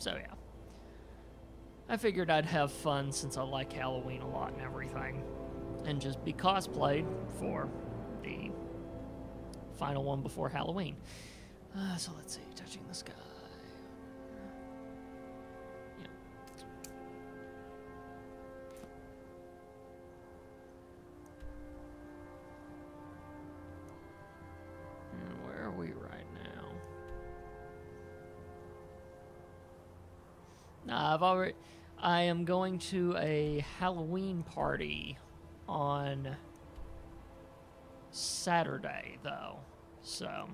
So yeah. I figured I'd have fun since I like Halloween a lot and everything. And just be cosplayed for the final one before Halloween. So let's see, touching the sky. Yeah. And where are we right now? I am going to a Halloween party on Saturday, though, so.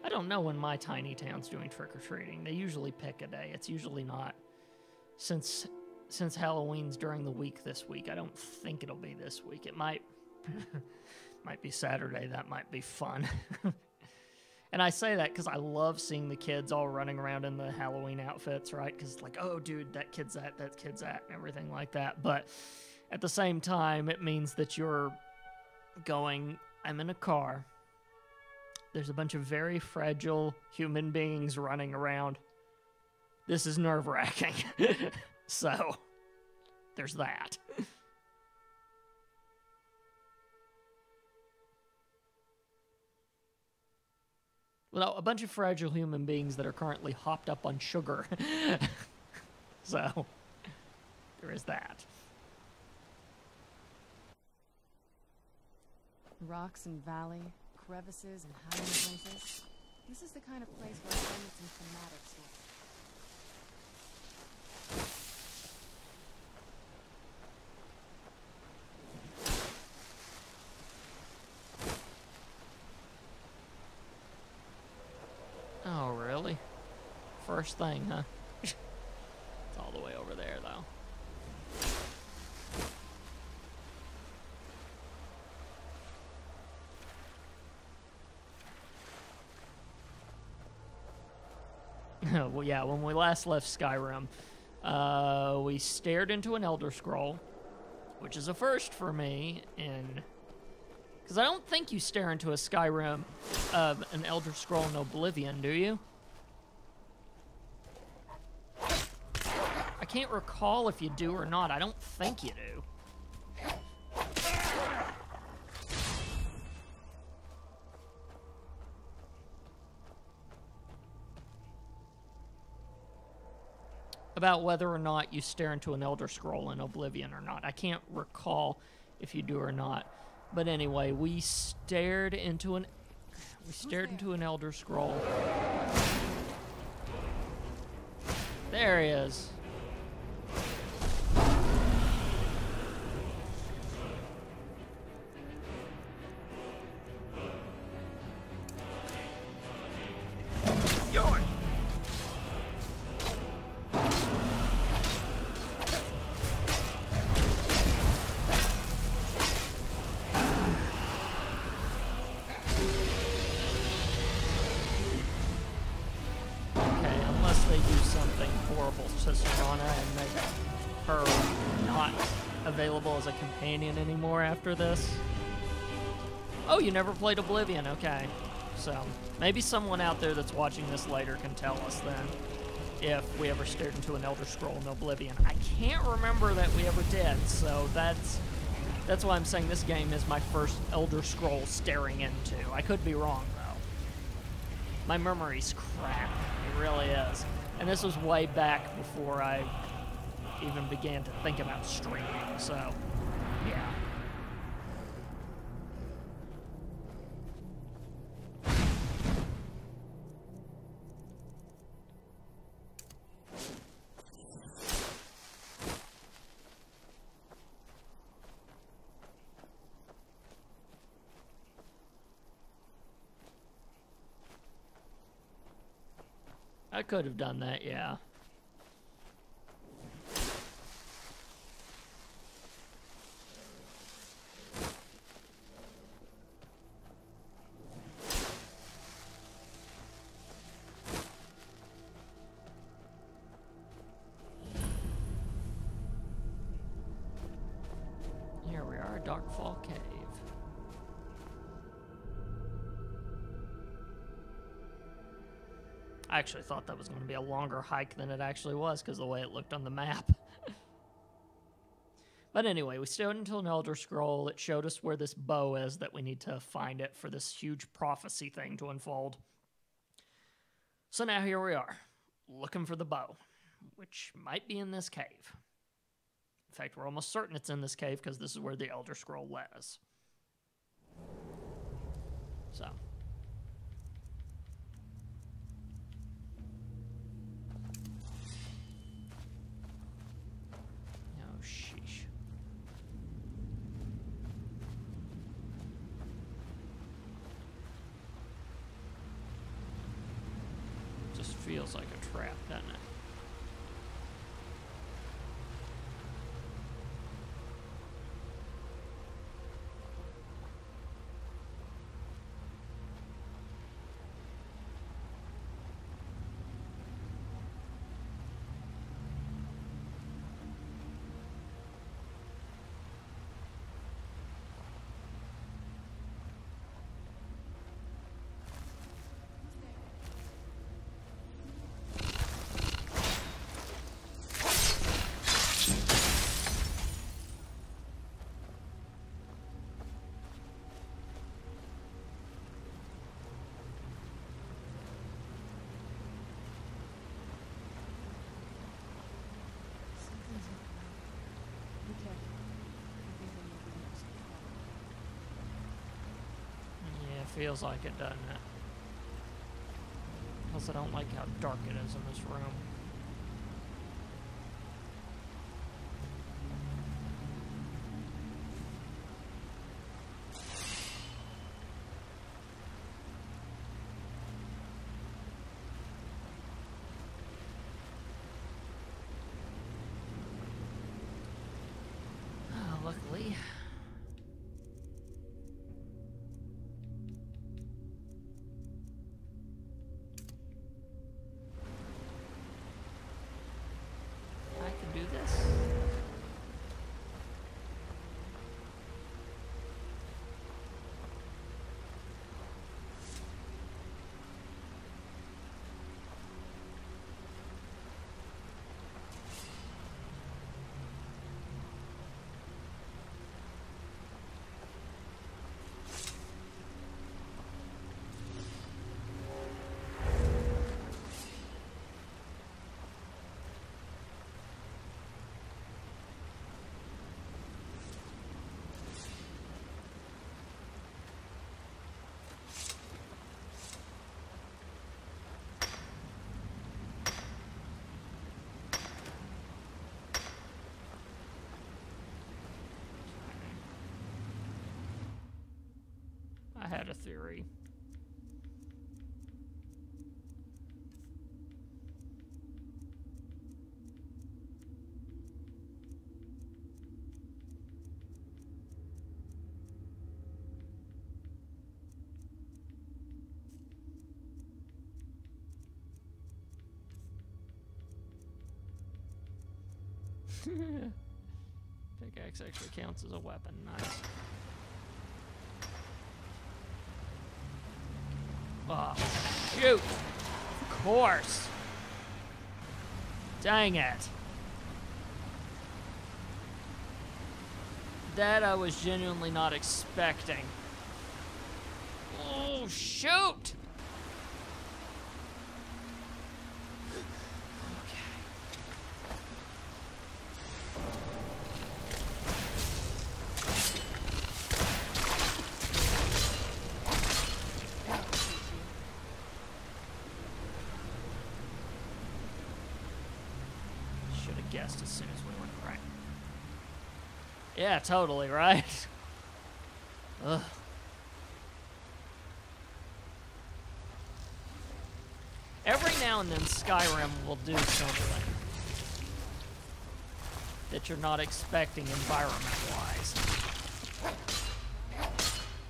I don't know when my tiny town's doing trick-or-treating. They usually pick a day. It's usually not. Since Halloween's during the week this week, I don't think it'll be this week. It might be Saturday. That might be fun. And I say that because I love seeing the kids all running around in the Halloween outfits, right? Because it's like, oh, dude, that kid's that, and everything like that. But at the same time, it means that you're going, I'm in a car. There's a bunch of very fragile human beings running around. This is nerve-wracking. So, there's that. Well, a bunch of fragile human beings that are currently hopped up on sugar. So, there is that. Rocks and valley, crevices and hiding places. This is the kind of place where I learned some thematic stories. Oh, really? First thing, huh? It's all the way over there, though. Well, yeah, when we last left Skyrim, we stared into an Elder Scroll, which is a first for me because I don't think you stare into a Skyrim, an Elder Scroll in Oblivion, do you? I can't recall if you do or not. I don't think you do. About whether or not you stare into an Elder Scroll in Oblivion or not. I can't recall if you do or not. But anyway, we stared into an Elder Scroll. There he is. As a companion anymore after this. Oh, you never played Oblivion, okay. So, maybe someone out there that's watching this later can tell us then if we ever stared into an Elder Scroll in Oblivion. I can't remember that we ever did, so that's why I'm saying this game is my first Elder Scroll staring into. I could be wrong, though. My memory's crap. It really is. And this was way back before I even began to think about streaming, so yeah. I could have done that, yeah. Here we are, Darkfall Cave. I actually thought that was going to be a longer hike than it actually was because of the way it looked on the map. But anyway, we stayed until an Elder Scroll. It showed us where this bow is, that we need to find it for this huge prophecy thing to unfold. So now here we are, looking for the bow, which might be in this cave. In fact, we're almost certain it's in this cave because this is where the Elder Scroll led us. So. Oh, sheesh. Just feels like a trap, doesn't it? Feels like it, doesn't it? Plus, I don't like how dark it is in this room. Oh, luckily. Do this. I had a theory. Pickaxe actually counts as a weapon. Nice. Oh, shoot! Of course! Dang it. That I was genuinely not expecting. Oh, shoot! Guessed as soon as we went right. Yeah, totally, right? Ugh. Every now and then Skyrim will do something that you're not expecting environment-wise.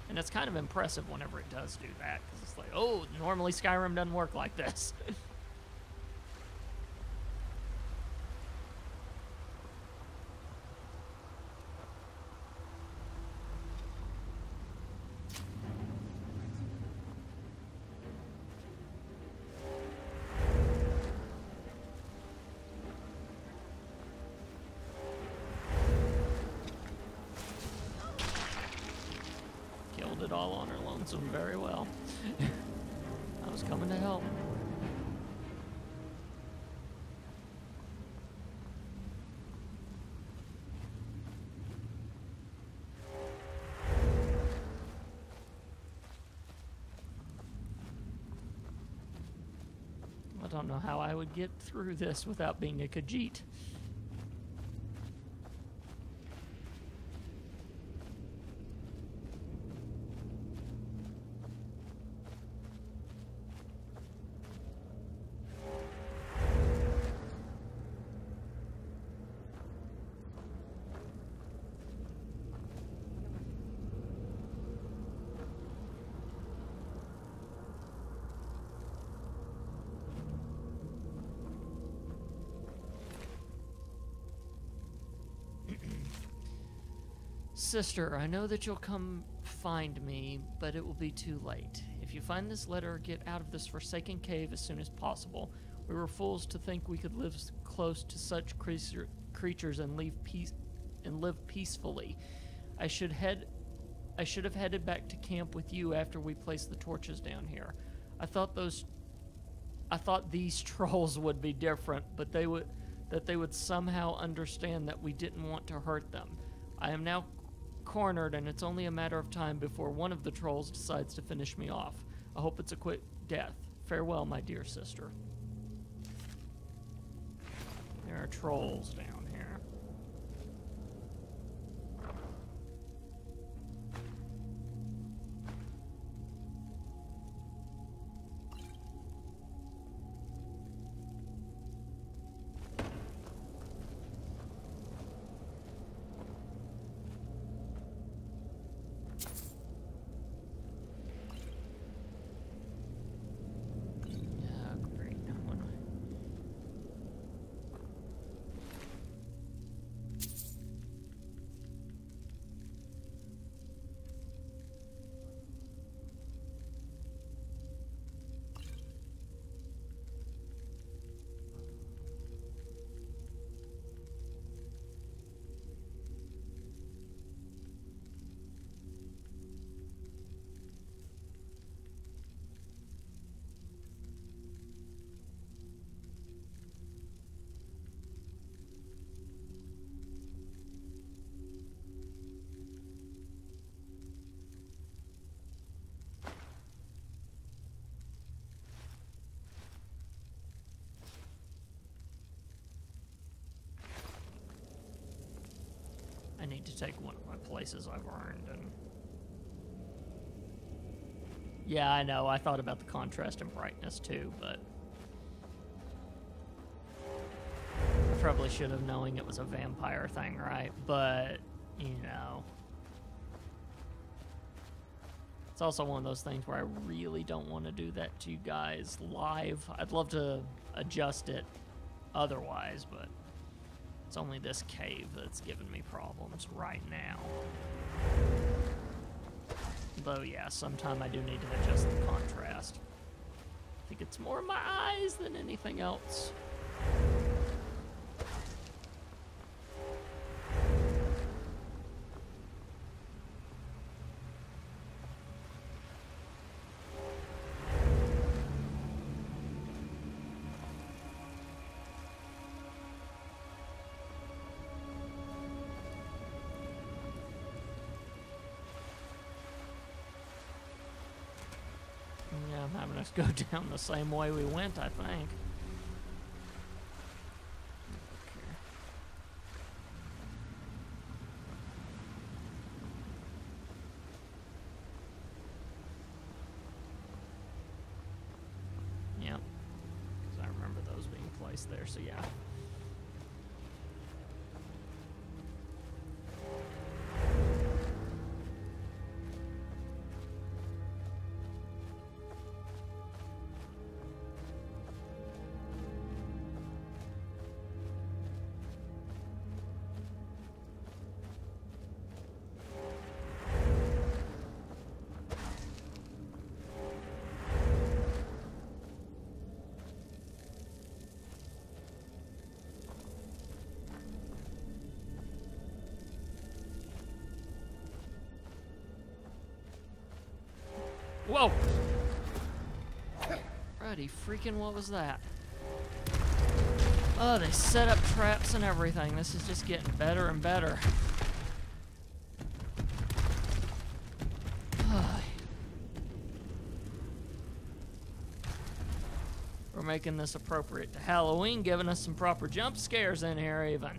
And it's kind of impressive whenever it does do that, because it's like, oh, normally Skyrim doesn't work like this. it all on her lonesome very well. I was coming to help. I don't know how I would get through this without being a Khajiit. Sister, I know that you'll come find me, but it will be too late. If you find this letter, get out of this forsaken cave as soon as possible. We were fools to think we could live close to such creatures and live peacefully. I should have headed back to camp with you after we placed the torches down here. I thought these trolls would be different, but they would somehow understand that we didn't want to hurt them. I am now cornered, and it's only a matter of time before one of the trolls decides to finish me off. I hope it's a quick death. Farewell, my dear sister. There are trolls down here. I need to take one of my places I've earned, and yeah, I know, I thought about the contrast and brightness too, but I probably should have, knowing it was a vampire thing, right? But, you know, it's also one of those things where I really don't want to do that to you guys live. I'd love to adjust it otherwise, but it's only this cave that's giving me problems right now. Though, yeah, sometime I do need to adjust the contrast. I think it's more my eyes than anything else. Yeah, I'm having us go down the same way we went, I think. Okay. Yep. Because I remember those being placed there, so yeah. Whoa! Alrighty, freaking what was that? Oh, they set up traps and everything. This is just getting better and better. We're making this appropriate to Halloween, giving us some proper jump scares in here even.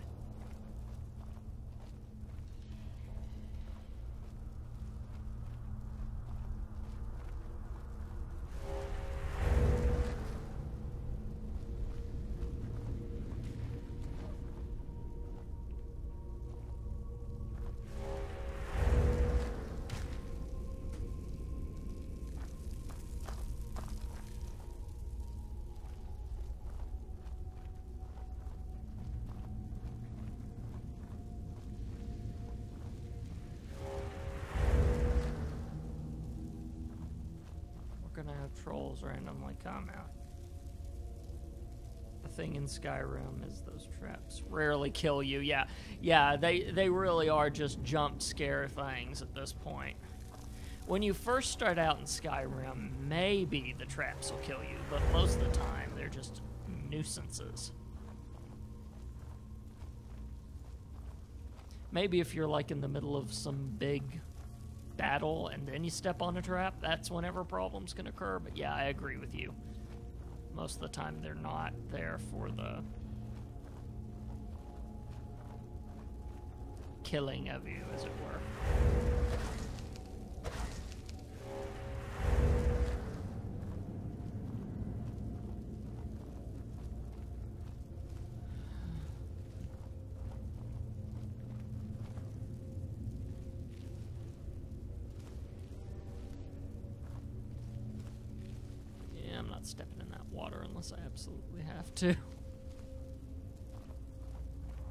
Gonna have trolls randomly come out. The thing in Skyrim is those traps rarely kill you. Yeah, they really are just jump scare things at this point. When you first start out in Skyrim, maybe the traps will kill you, but most of the time they're just nuisances. Maybe if you're like in the middle of some big battle and then you step on a trap, that's whenever problems can occur. But yeah, I agree with you. Most of the time they're not there for the killing of you, as it were. Stepping in that water unless I absolutely have to.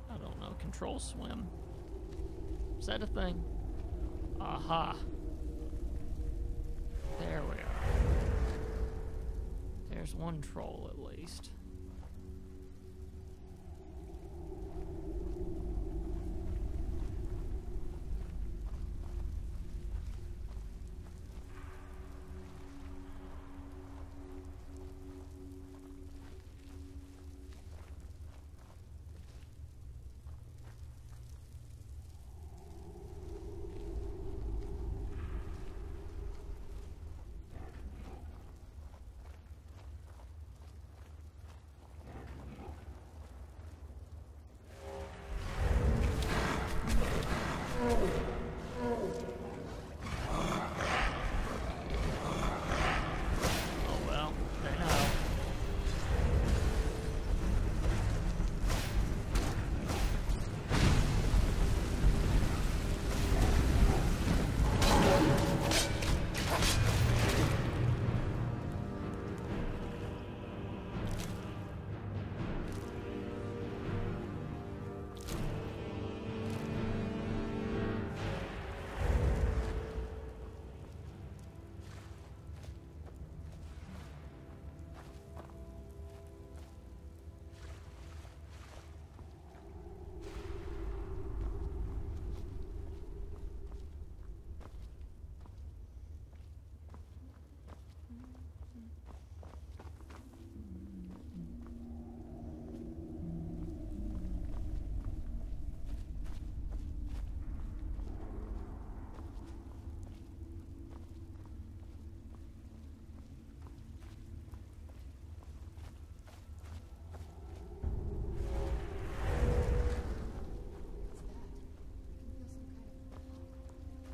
I don't know. Control swim. Is that a thing? Aha. There we are. There's one troll at least.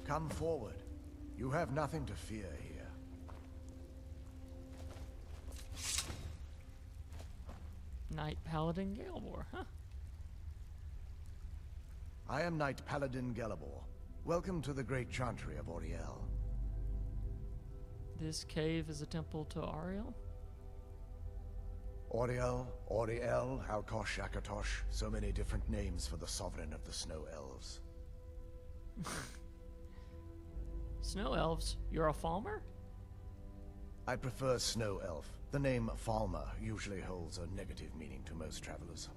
Come forward. You have nothing to fear here. Knight Paladin Galebor, huh? I am Knight Paladin Galebor. Welcome to the great chantry of Auriel. This cave is a temple to Ariel? Auriel, Auriel, Alkosh, Akatosh, so many different names for the sovereign of the Snow Elves. Snow Elves? You're a Falmer? I prefer Snow Elf. The name Falmer usually holds a negative meaning to most travelers.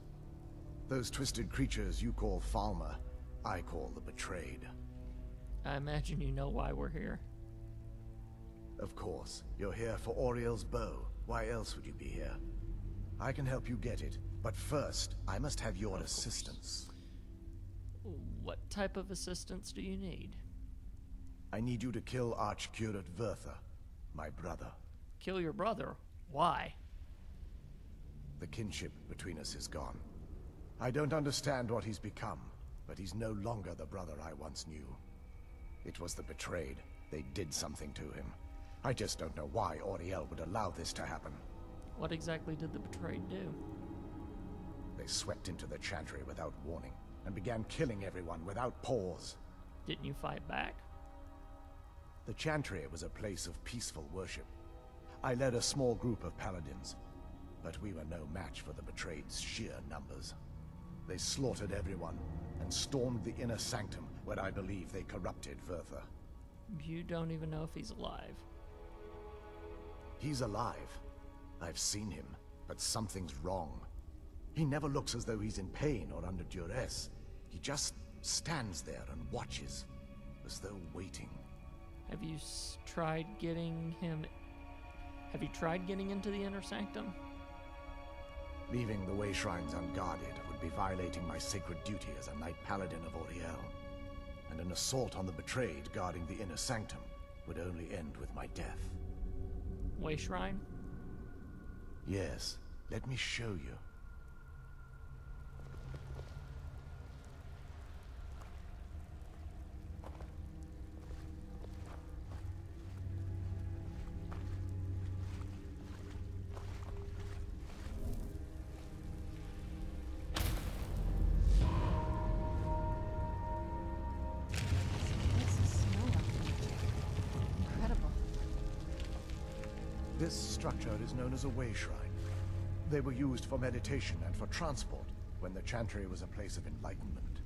Those twisted creatures you call Falmer, I call the Betrayed. I imagine you know why we're here. Of course. You're here for Oriel's bow. Why else would you be here? I can help you get it, but first, I must have your assistance. What type of assistance do you need? I need you to kill Archcurate Vertha, my brother. Kill your brother? Why? The kinship between us is gone. I don't understand what he's become, but he's no longer the brother I once knew. It was the betrayed. They did something to him. I just don't know why Oriel would allow this to happen. What exactly did the betrayed do? They swept into the Chantry without warning, and began killing everyone without pause. Didn't you fight back? The Chantry was a place of peaceful worship. I led a small group of paladins, but we were no match for the betrayed's sheer numbers. They slaughtered everyone, and stormed the inner sanctum, where I believe they corrupted Vertha. You don't even know if he's alive. He's alive. I've seen him, but something's wrong. He never looks as though he's in pain or under duress. He just stands there and watches, as though waiting. Have you tried getting him... Have you tried getting into the inner sanctum? Leaving the way shrines unguarded would be violating my sacred duty as a knight paladin of Oriel. And an assault on the betrayed guarding the inner sanctum would only end with my death. Way shrine? Yes, let me show you. This structure is known as a way shrine. They were used for meditation and for transport when the Chantry was a place of enlightenment.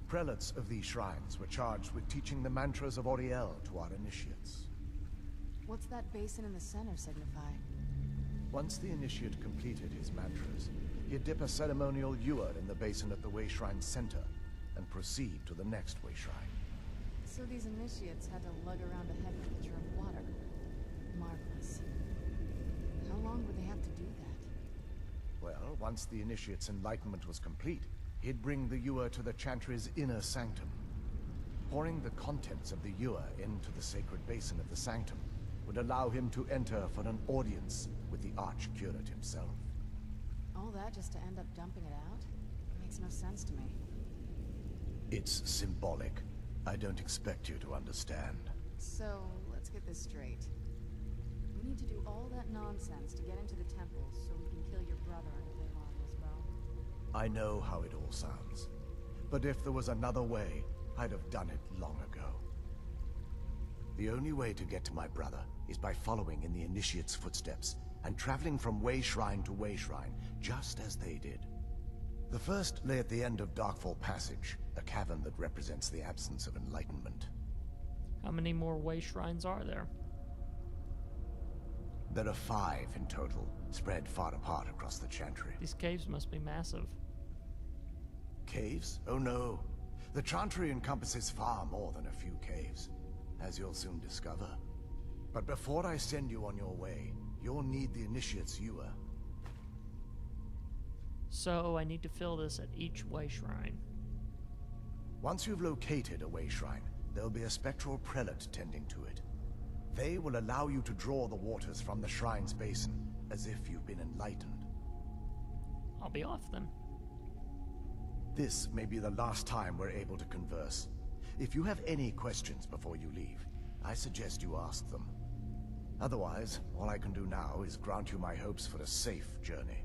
Prelates of these shrines were charged with teaching the mantras of Oriel to our initiates. What's that basin in the center signify? Once the initiate completed his mantras, he'd dip a ceremonial ewer in the basin at the way shrine's center and proceed to the next way shrine. So these initiates had to lug around a heavy pitcher of water. Marvelous. How long would they have to do that? Well, once the initiate's enlightenment was complete, he'd bring the ewer to the Chantry's inner sanctum. Pouring the contents of the ewer into the sacred basin of the sanctum would allow him to enter for an audience with the Archcurate himself. All that just to end up dumping it out? Makes no sense to me. It's symbolic. I don't expect you to understand. So, let's get this straight. We need to do all that nonsense to get into the temples so we can kill your brother and live on his bow. I know how it all sounds. But if there was another way, I'd have done it long ago. The only way to get to my brother is by following in the initiate's footsteps and traveling from way shrine to way shrine, just as they did. The first lay at the end of Darkfall Passage, a cavern that represents the absence of enlightenment. How many more way shrines are there? There are 5 in total, spread far apart across the Chantry. These caves must be massive. Caves? Oh no. The Chantry encompasses far more than a few caves, as you'll soon discover. But before I send you on your way, you'll need the initiate's ewer. So I need to fill this at each way shrine. Once you've located a way shrine, there'll be a spectral prelate tending to it. They will allow you to draw the waters from the shrine's basin, as if you've been enlightened. I'll be off then. This may be the last time we're able to converse. If you have any questions before you leave, I suggest you ask them. Otherwise, all I can do now is grant you my hopes for a safe journey.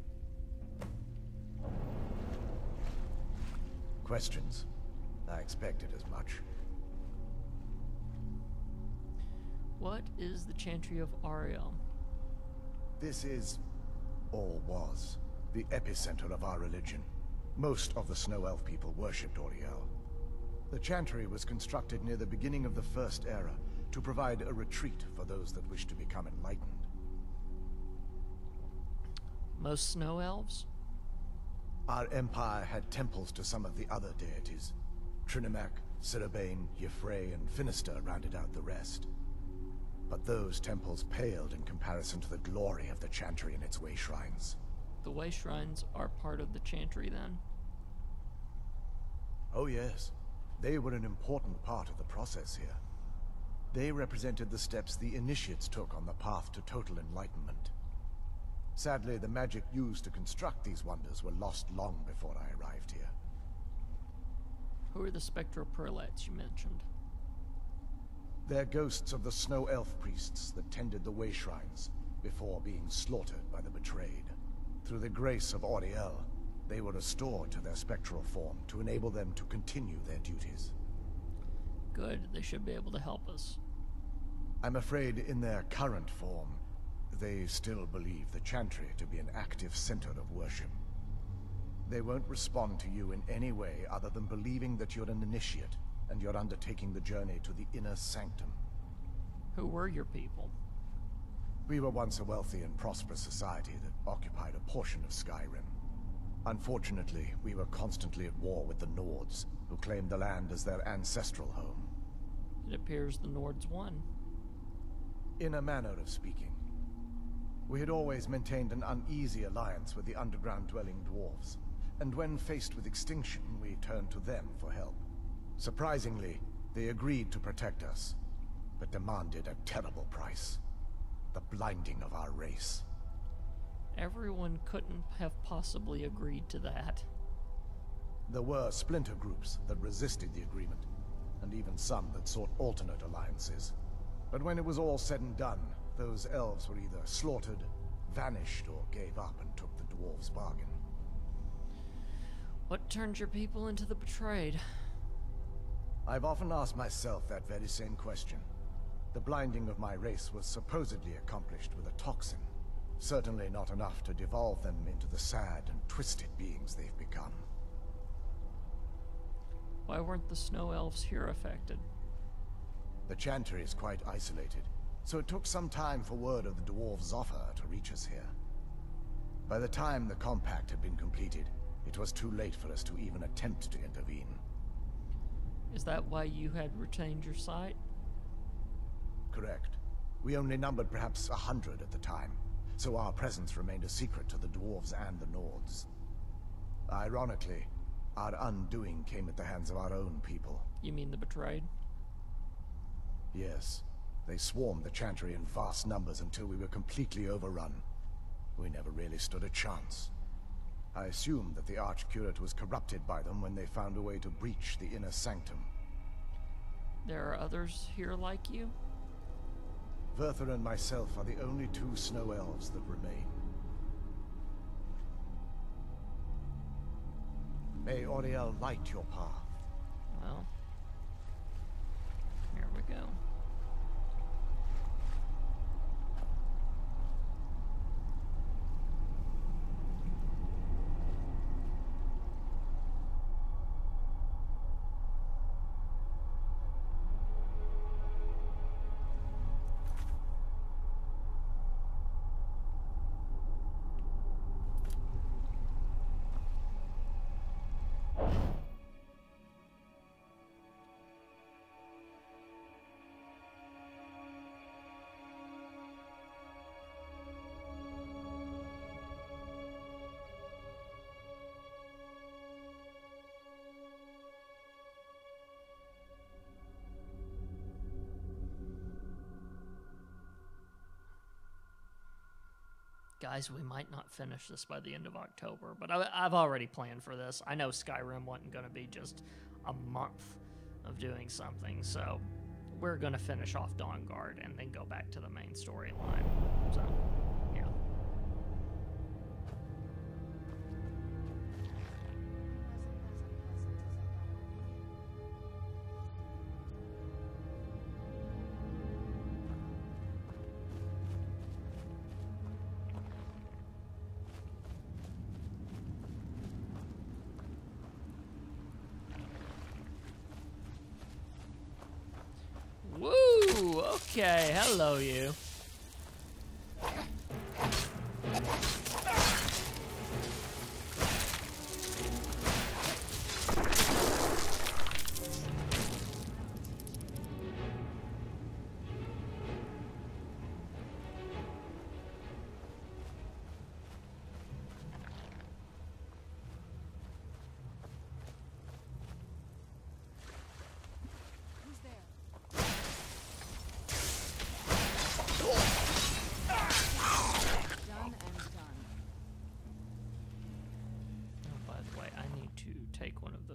Questions? I expected as much. What is the Chantry of Ariel? This is, or was, the epicenter of our religion. Most of the Snow Elf people worshipped Oriel. The Chantry was constructed near the beginning of the First Era to provide a retreat for those that wish to become enlightened. Most snow elves? Our empire had temples to some of the other deities. Trinimac, Ciribane, Yffrey, and Finister rounded out the rest. But those temples paled in comparison to the glory of the Chantry and its way shrines. The way shrines are part of the Chantry, then? Oh yes. They were an important part of the process here. They represented the steps the initiates took on the path to total enlightenment. Sadly, the magic used to construct these wonders were lost long before I arrived here. Who are the spectral prelates you mentioned? They're ghosts of the snow elf priests that tended the way shrines before being slaughtered by the betrayed. Through the grace of Auriel, they were restored to their spectral form to enable them to continue their duties. Good, they should be able to help us. I'm afraid in their current form, they still believe the Chantry to be an active center of worship. They won't respond to you in any way other than believing that you're an initiate and you're undertaking the journey to the inner sanctum. Who were your people? We were once a wealthy and prosperous society that occupied a portion of Skyrim. Unfortunately, we were constantly at war with the Nords, who claimed the land as their ancestral home. It appears the Nords won. In a manner of speaking. We had always maintained an uneasy alliance with the underground-dwelling dwarves, and when faced with extinction, we turned to them for help. Surprisingly, they agreed to protect us, but demanded a terrible price. The blinding of our race. Everyone couldn't have possibly agreed to that. There were splinter groups that resisted the agreement, and even some that sought alternate alliances. But when it was all said and done, those elves were either slaughtered, vanished, or gave up and took the dwarves' bargain. What turned your people into the betrayed? I've often asked myself that very same question. The blinding of my race was supposedly accomplished with a toxin. Certainly not enough to devolve them into the sad and twisted beings they've become. Why weren't the snow elves here affected? The Chantry is quite isolated, so it took some time for word of the dwarves' offer to reach us here. By the time the compact had been completed, it was too late for us to even attempt to intervene. Is that why you had retained your sight? Correct. We only numbered perhaps 100 at the time, so our presence remained a secret to the dwarves and the Nords. Ironically, our undoing came at the hands of our own people. You mean the betrayed? Yes. They swarmed the Chantry in vast numbers until we were completely overrun. We never really stood a chance. I assumed that the Archcurate was corrupted by them when they found a way to breach the inner sanctum. There are others here like you? Verther and myself are the only two snow elves that remain. May Auriel light your path. Well, here we go. Guys, we might not finish this by the end of October, but I've already planned for this. I know Skyrim wasn't going to be just a month of doing something, so we're going to finish off Dawnguard and then go back to the main storyline. So, yeah. Woo! Okay, hello you.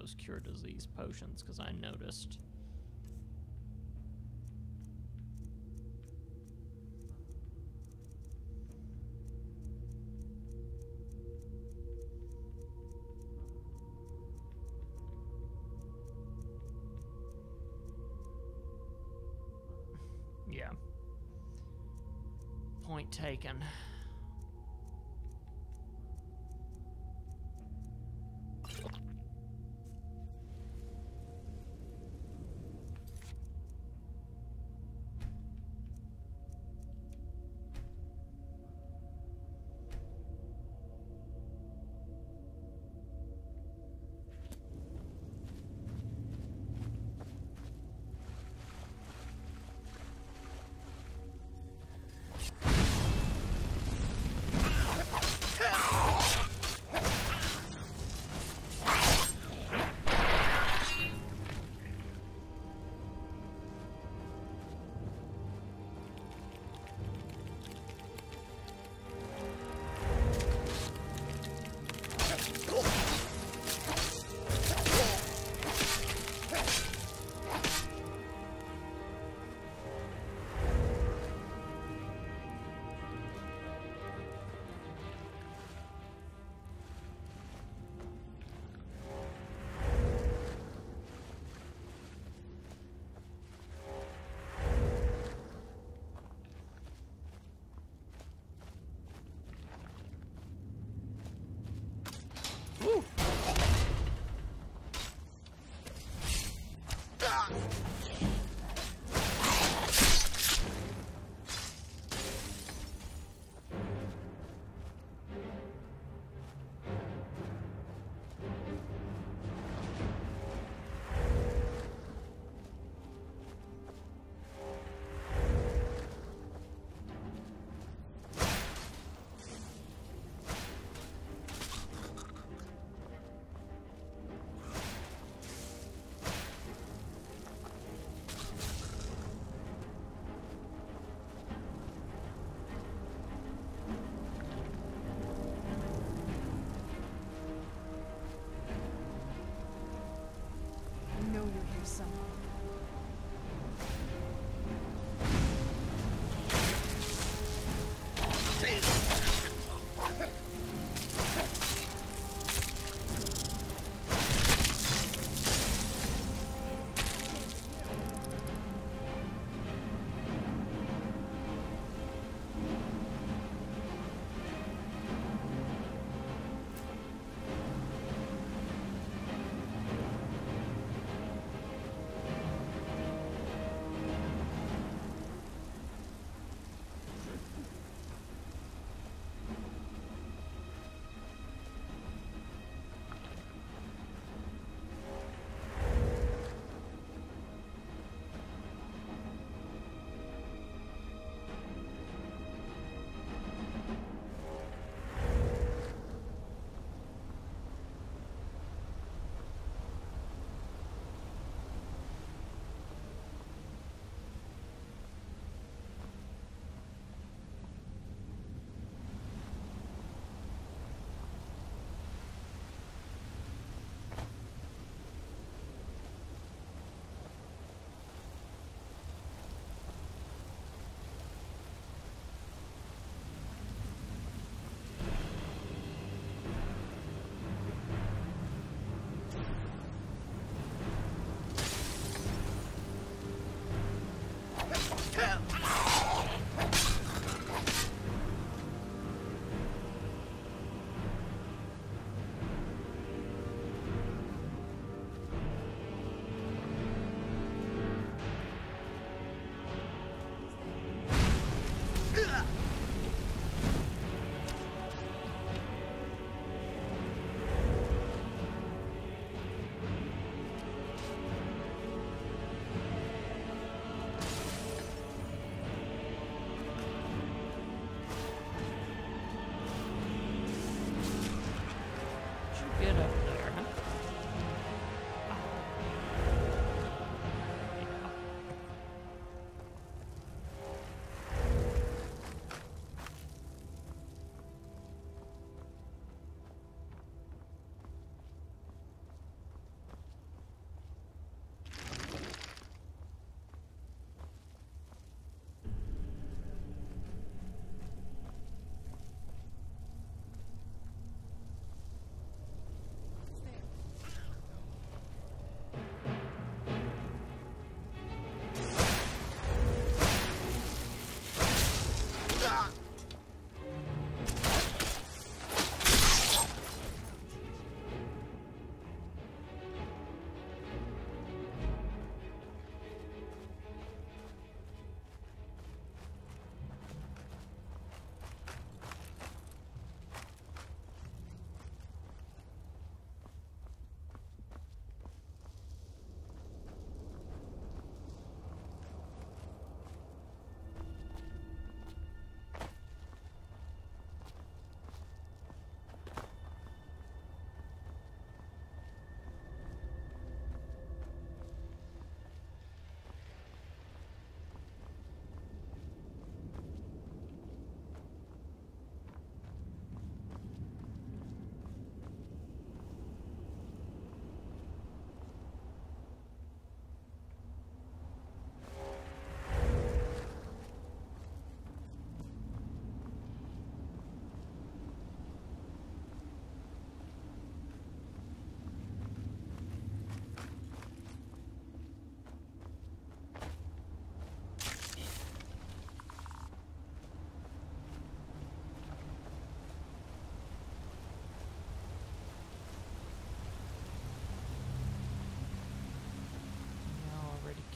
those cure disease potions, because I noticed. Yeah. Point taken.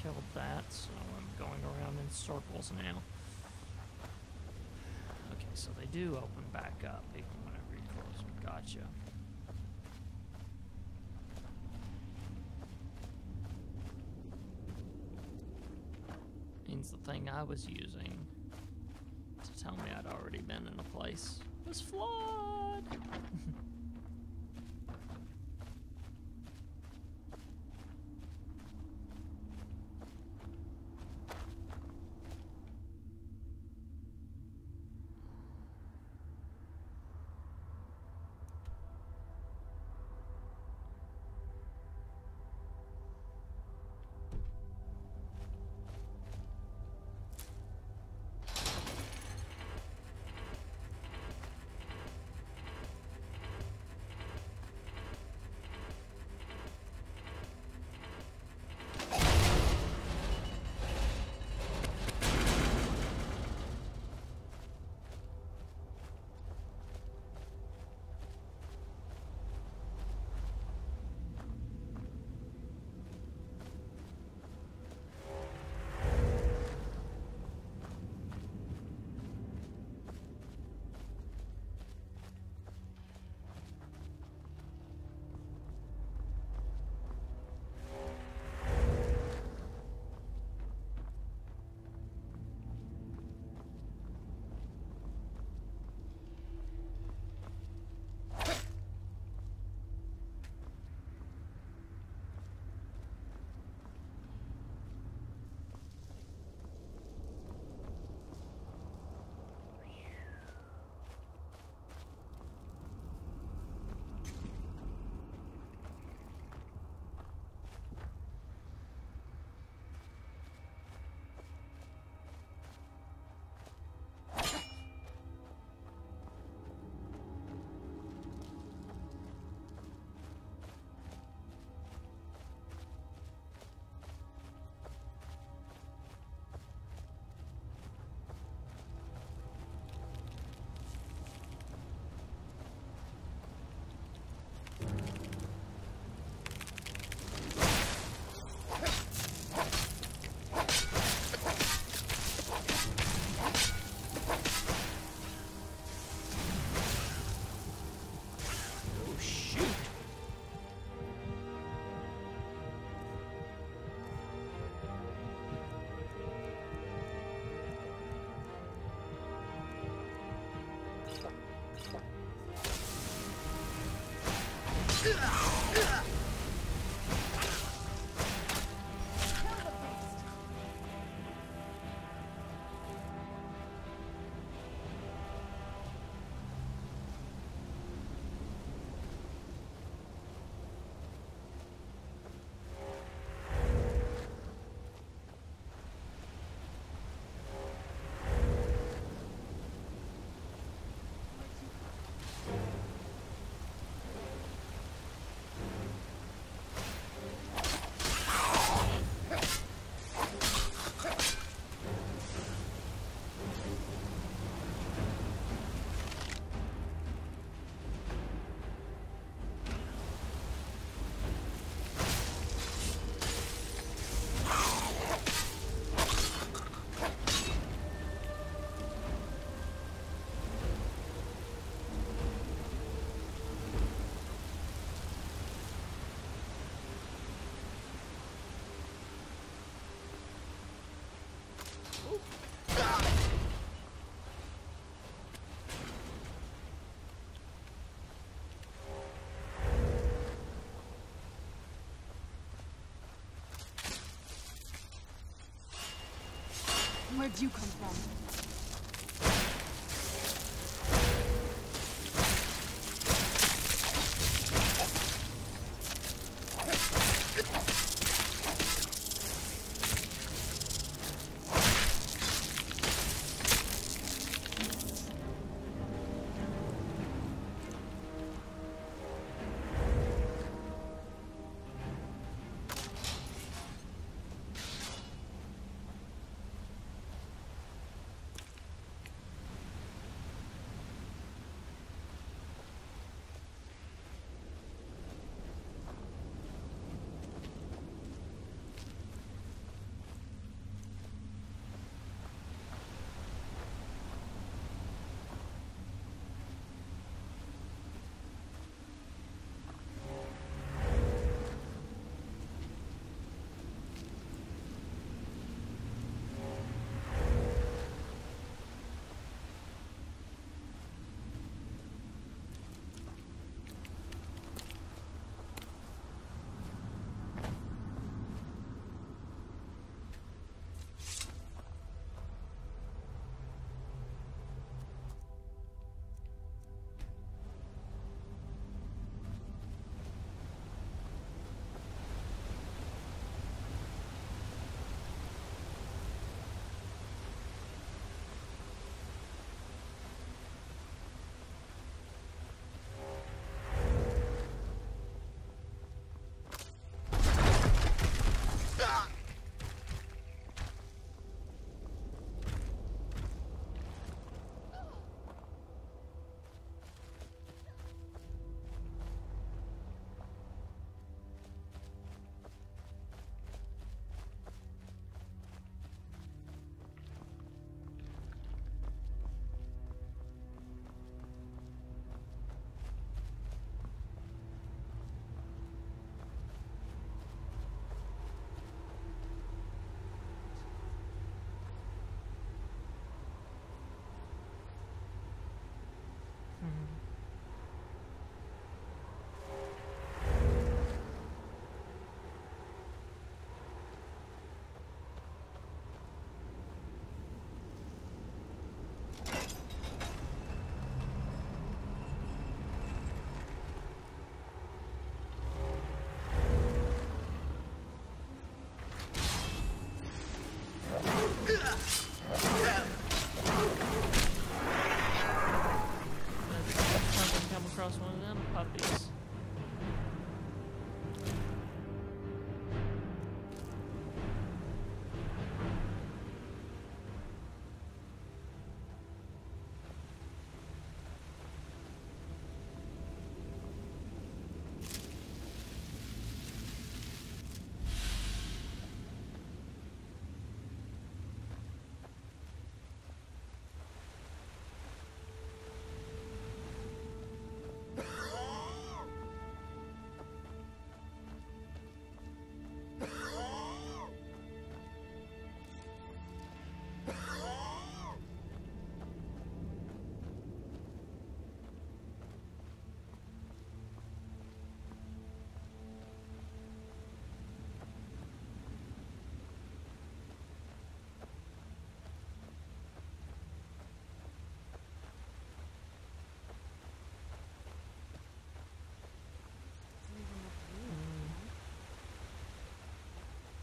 killed that, so I'm going around in circles now. Okay, so they do open back up even whenever you close them. Gotcha. Means the thing I was using to tell me I'd already been in a place was flawed. Where'd you come from?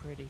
pretty.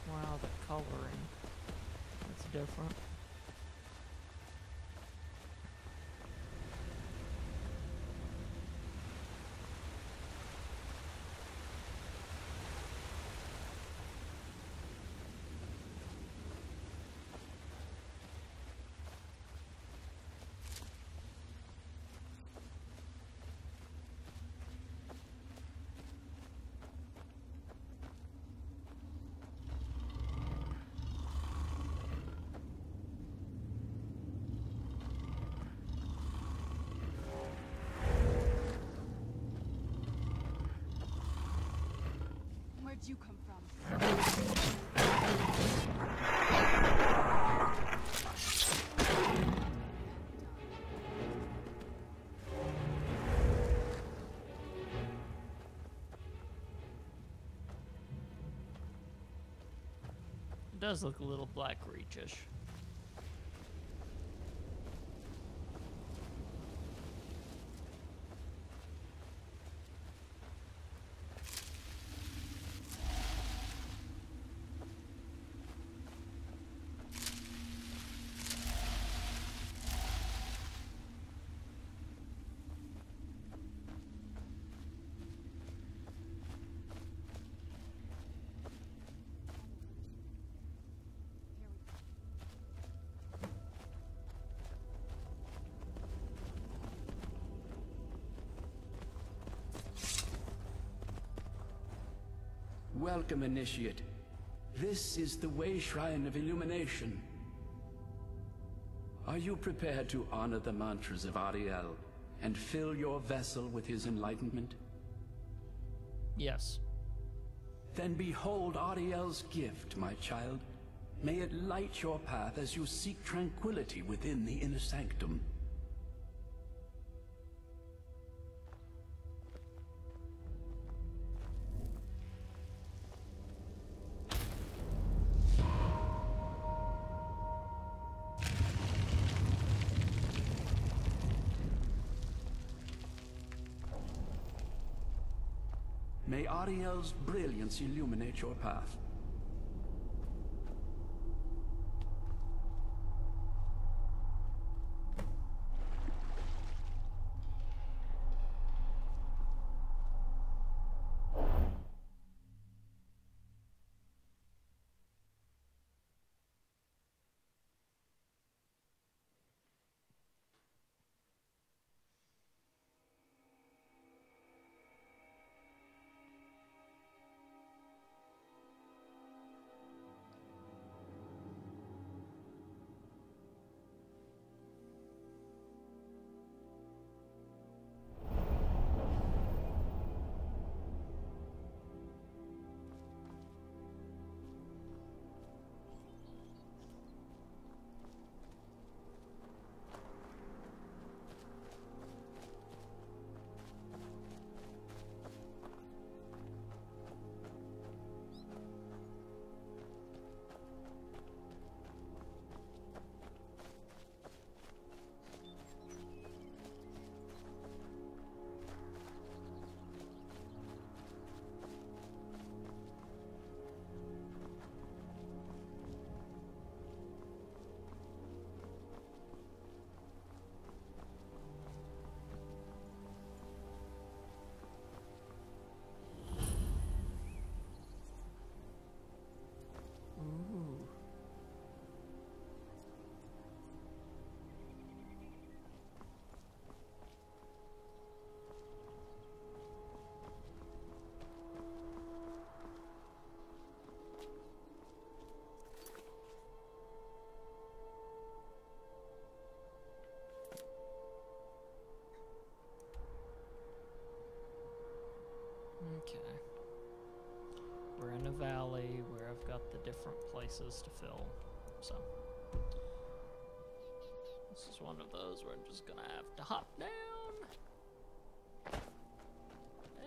Wow, the coloring. That's different. Where'd you come from? It does look a little Black Reach-ish. Welcome, Initiate. This is the Way Shrine of Illumination. Are you prepared to honor the mantras of Ariel and fill your vessel with his enlightenment? Yes. Then behold Ariel's gift, my child. May it light your path as you seek tranquility within the inner sanctum. May Ariel's brilliance illuminate your path. Okay. We're in a valley where I've got the different places to fill, so this is one of those where I'm just gonna have to hop down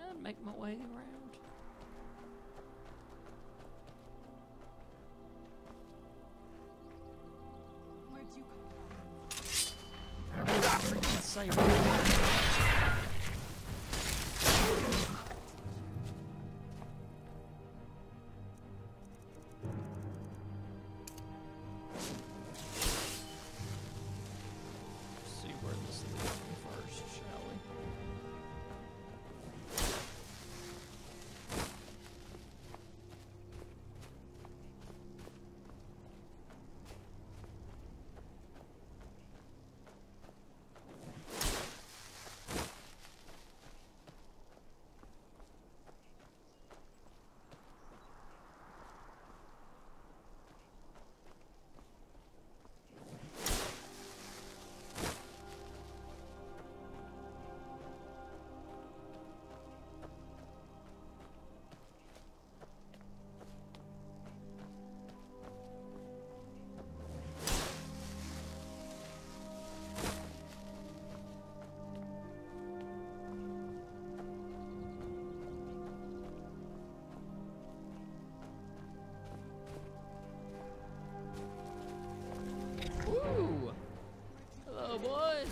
and make my way around. Where'd you come Freaking saber. See where this leads me first, shall we? Ooh! Hello, boys!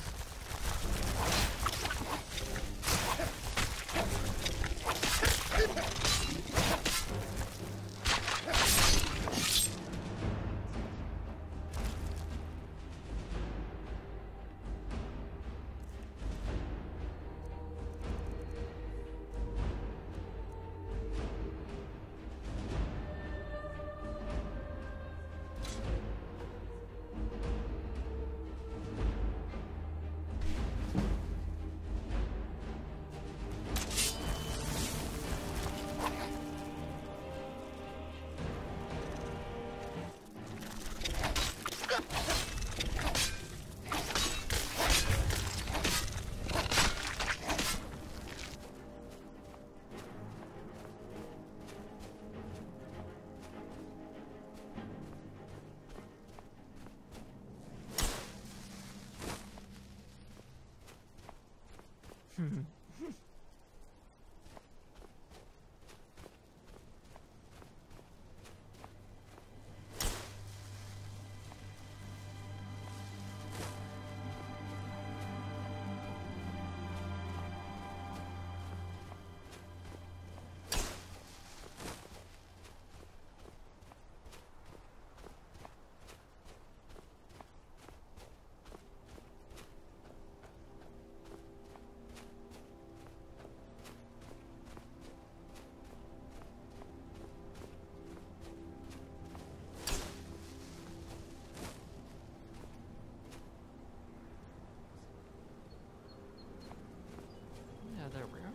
Yeah, there we are.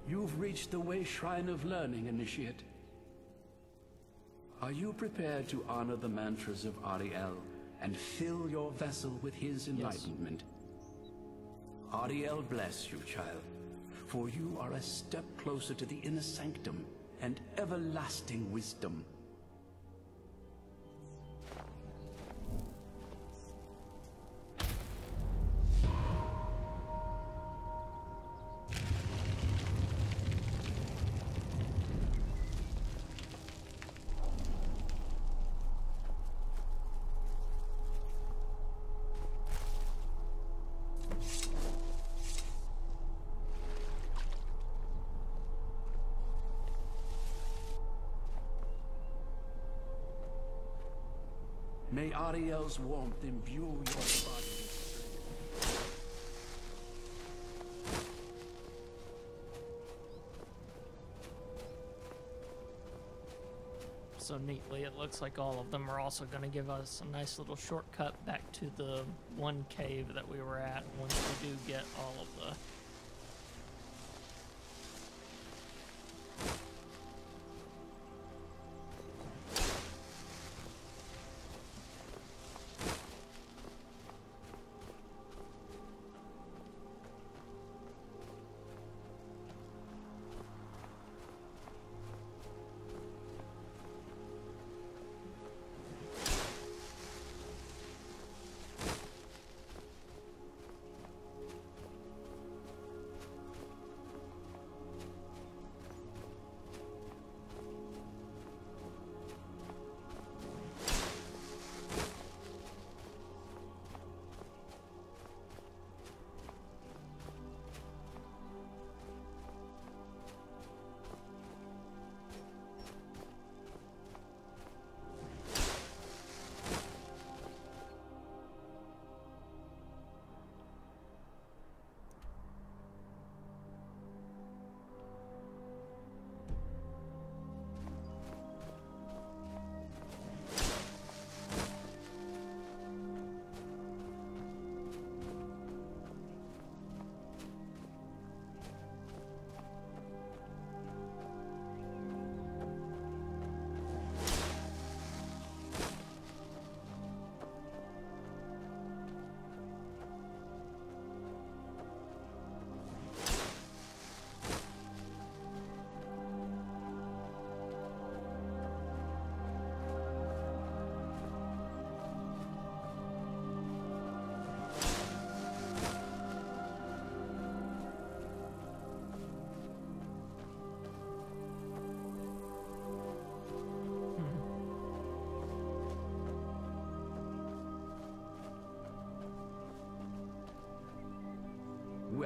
You've reached the Way Shrine of Learning, Initiate. Are you prepared to honor the mantras of Ariel and fill your vessel with his enlightenment? Ariel bless you, child, for you are a step closer to the inner sanctum and everlasting wisdom. May Ariel's warmth imbue your body with strength. So neatly, it looks like all of them are also going to give us a nice little shortcut back to the one cave that we were at once we do get all of the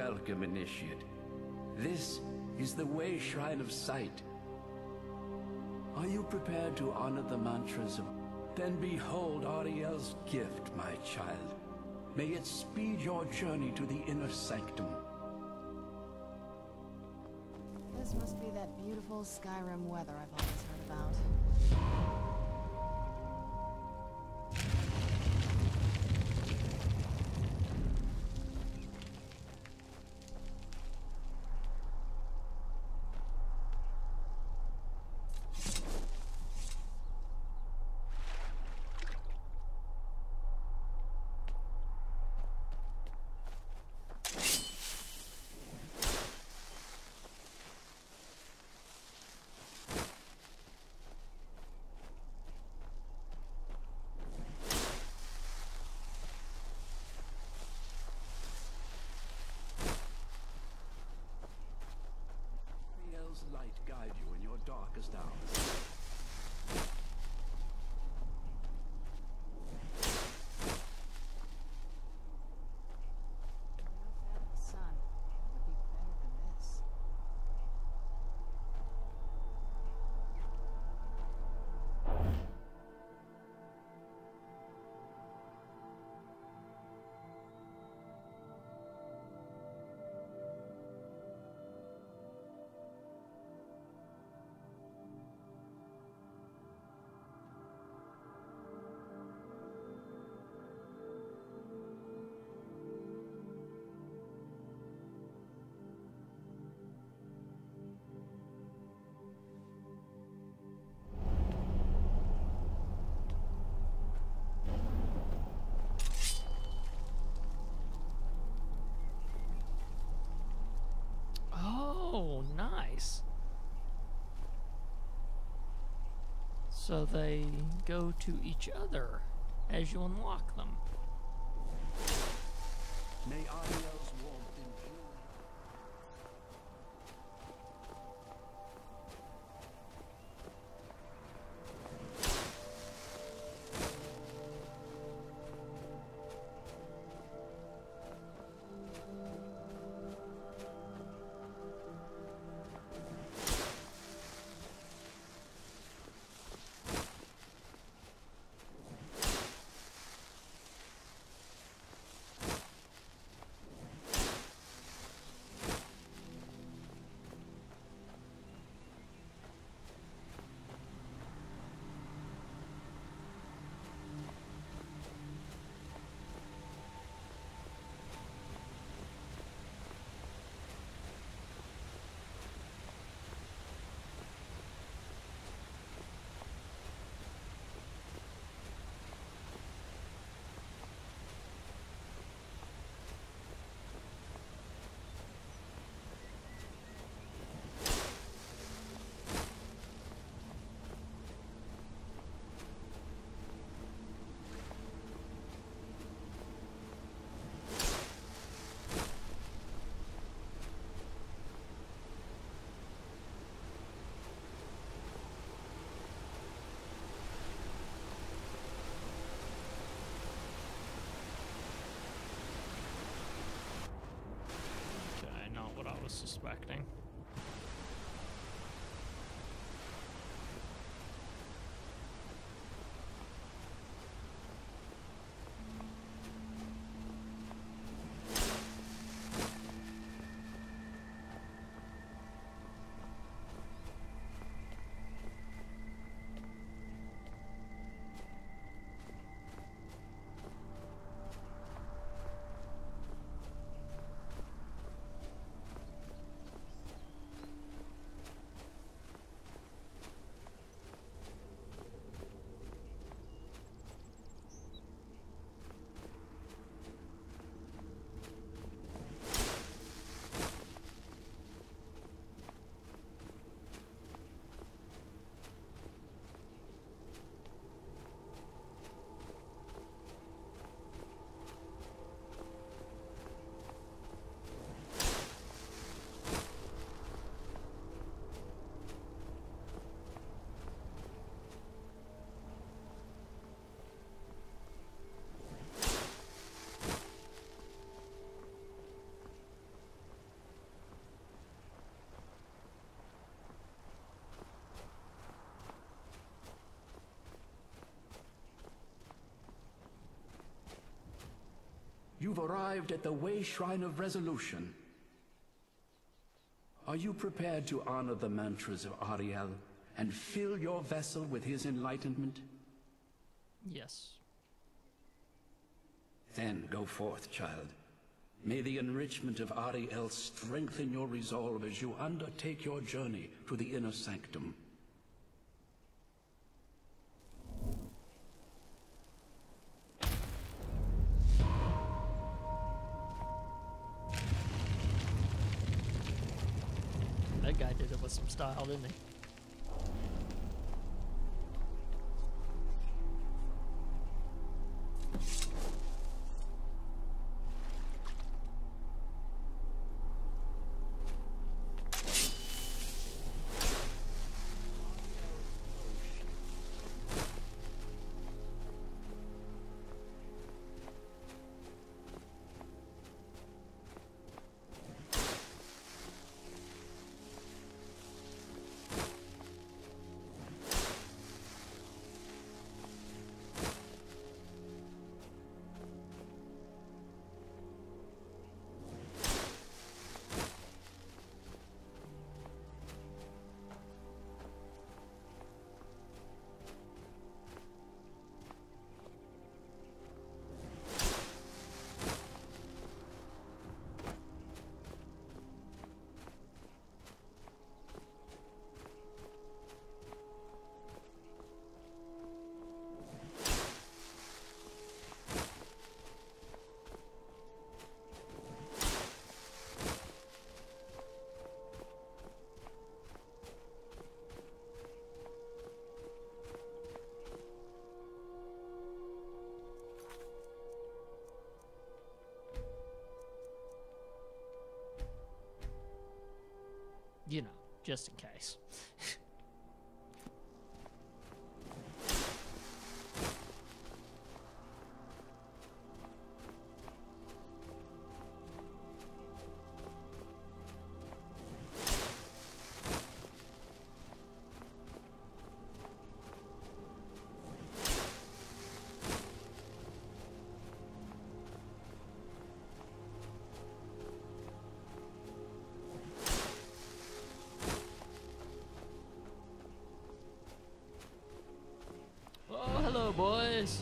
Welcome, Initiate. This is the Way Shrine of Sight. Are you prepared to honor the mantras of... Then behold Ariel's gift, my child. May it speed your journey to the inner sanctum. This must be that beautiful Skyrim weather I've always heard about. Ariel's light guide you in your darkest hours. I'm no fan of the sun. It would be better than this. Oh, nice. So they go to each other as you unlock them. May Ariel's warmth endure. Okay, not what I was suspecting. You've arrived at the Way Shrine of Resolution. Are you prepared to honor the mantras of Ariel and fill your vessel with his enlightenment? Yes. Then go forth, child. May the enrichment of Ariel strengthen your resolve as you undertake your journey to the inner sanctum. That guy did it with some style, didn't he? You know, just in case. Oh, hello, boys.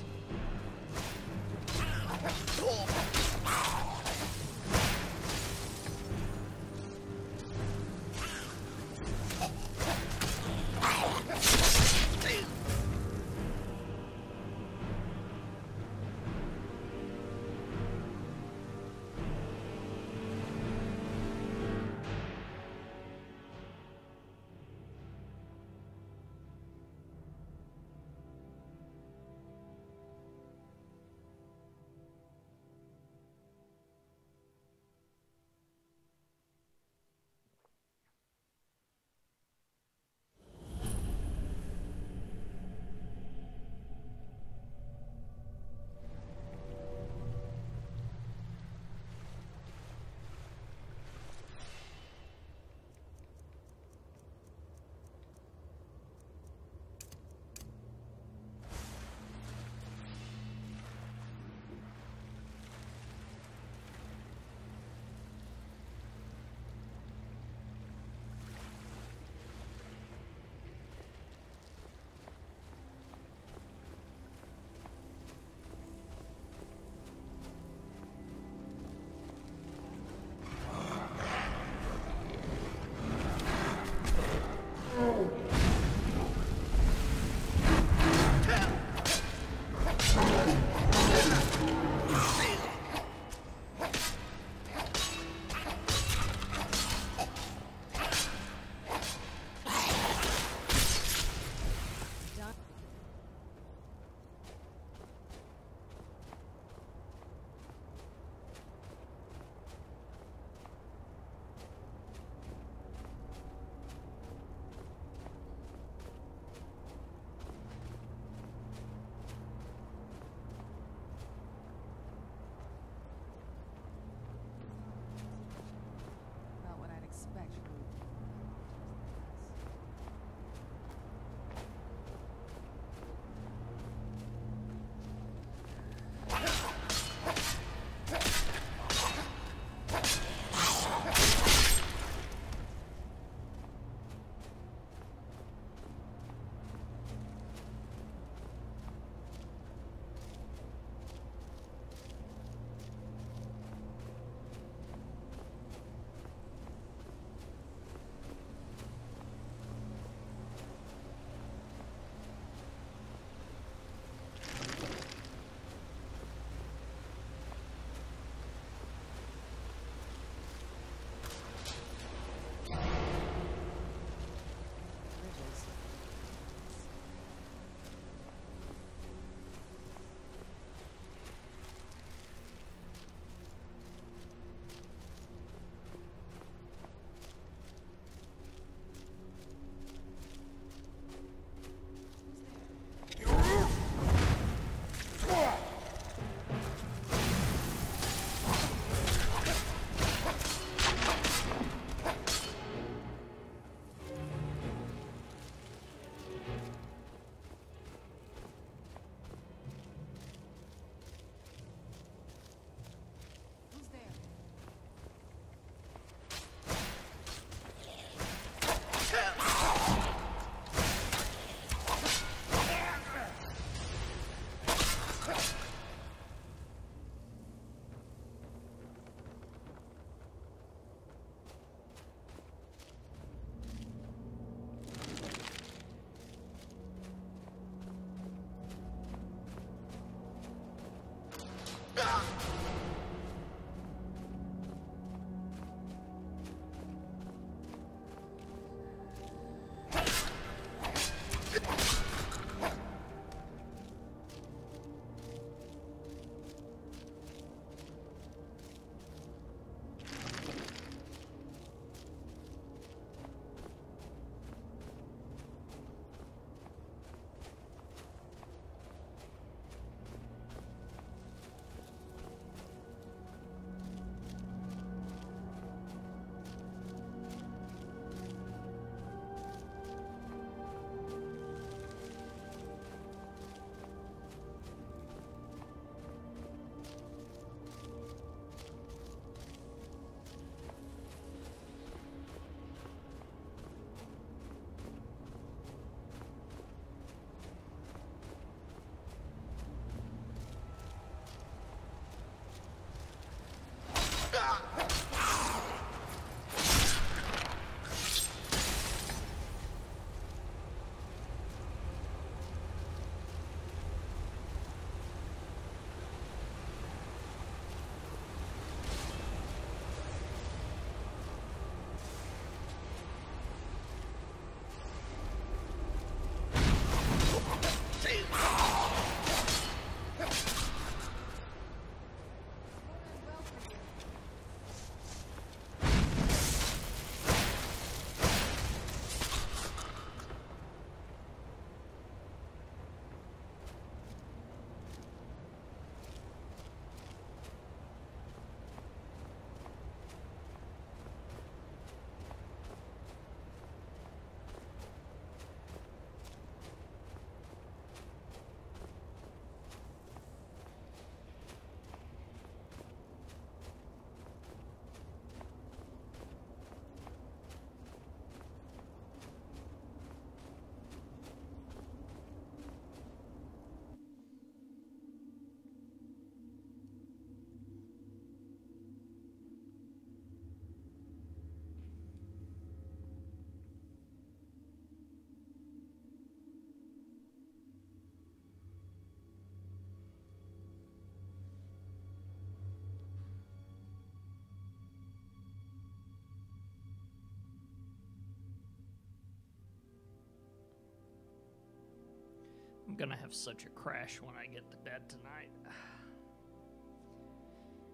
I'm gonna have such a crash when I get to bed tonight.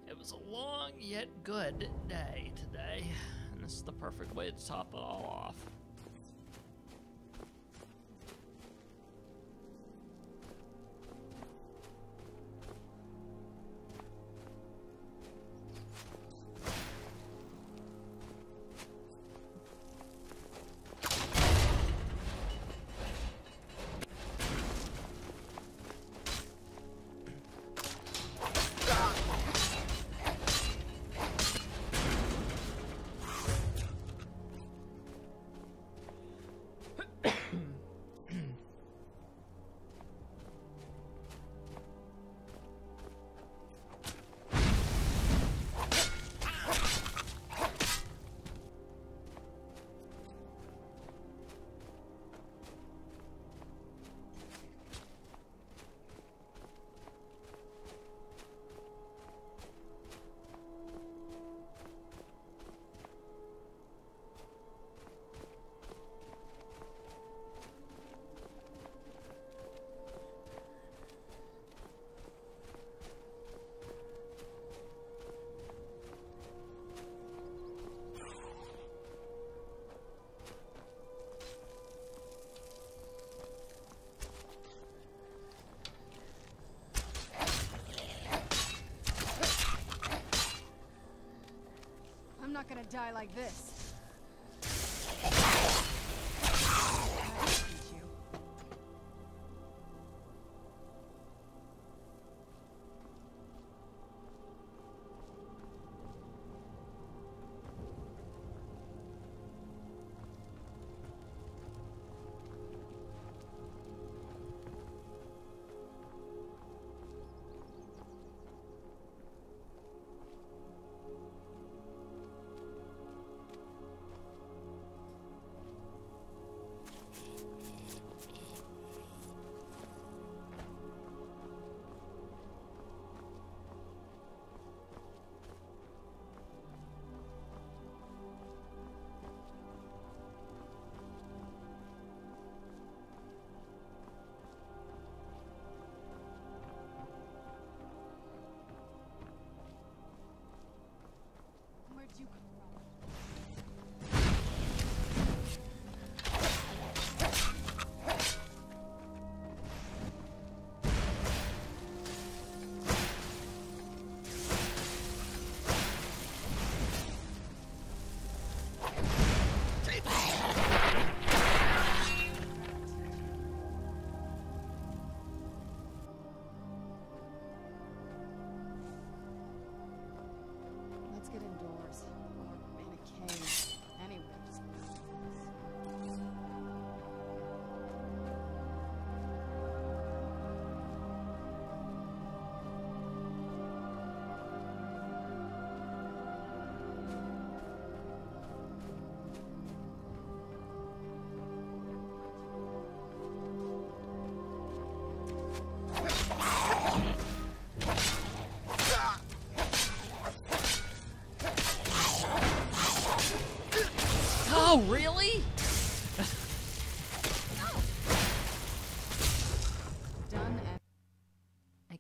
It was a long yet good day today, and this is the perfect way to top it all off. I'm not gonna die like this.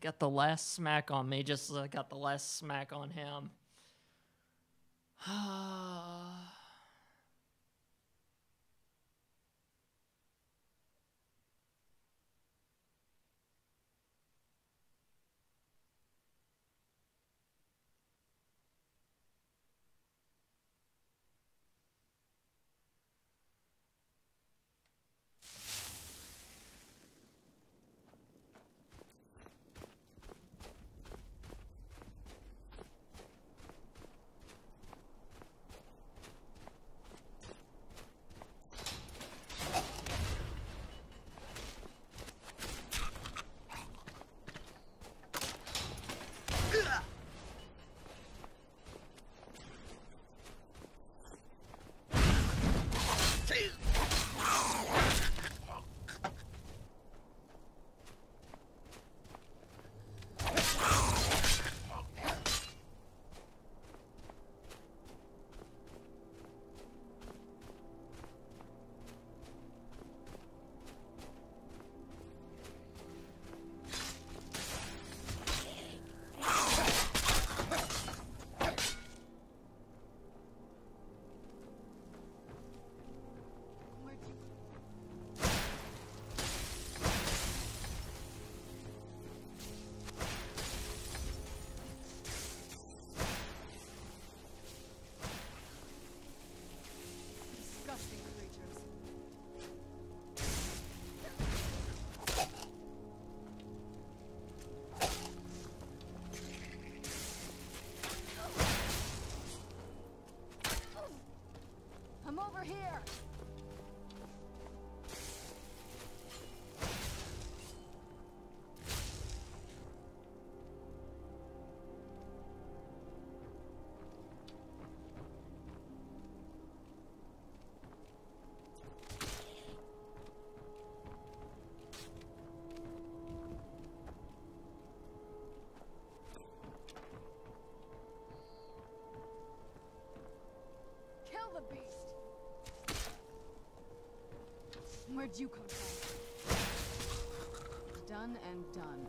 Got the last smack on me, just as I got the last smack on him. Disgusting creatures. I'm over here. Kill the beast. Where'd you come from? Done and done.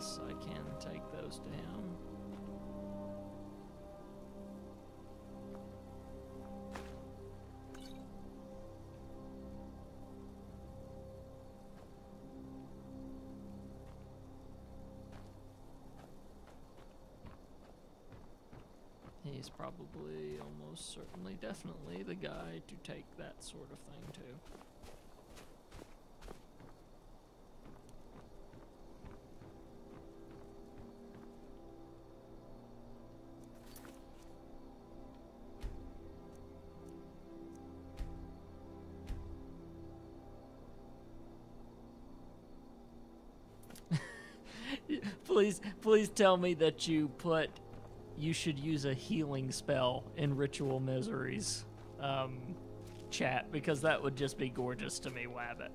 yes, I can take those down. He's probably, almost certainly, definitely the guy to take that sort of thing to. Please tell me that you should use a healing spell in Ritual Miseries chat, because that would just be gorgeous to me, Wabbit.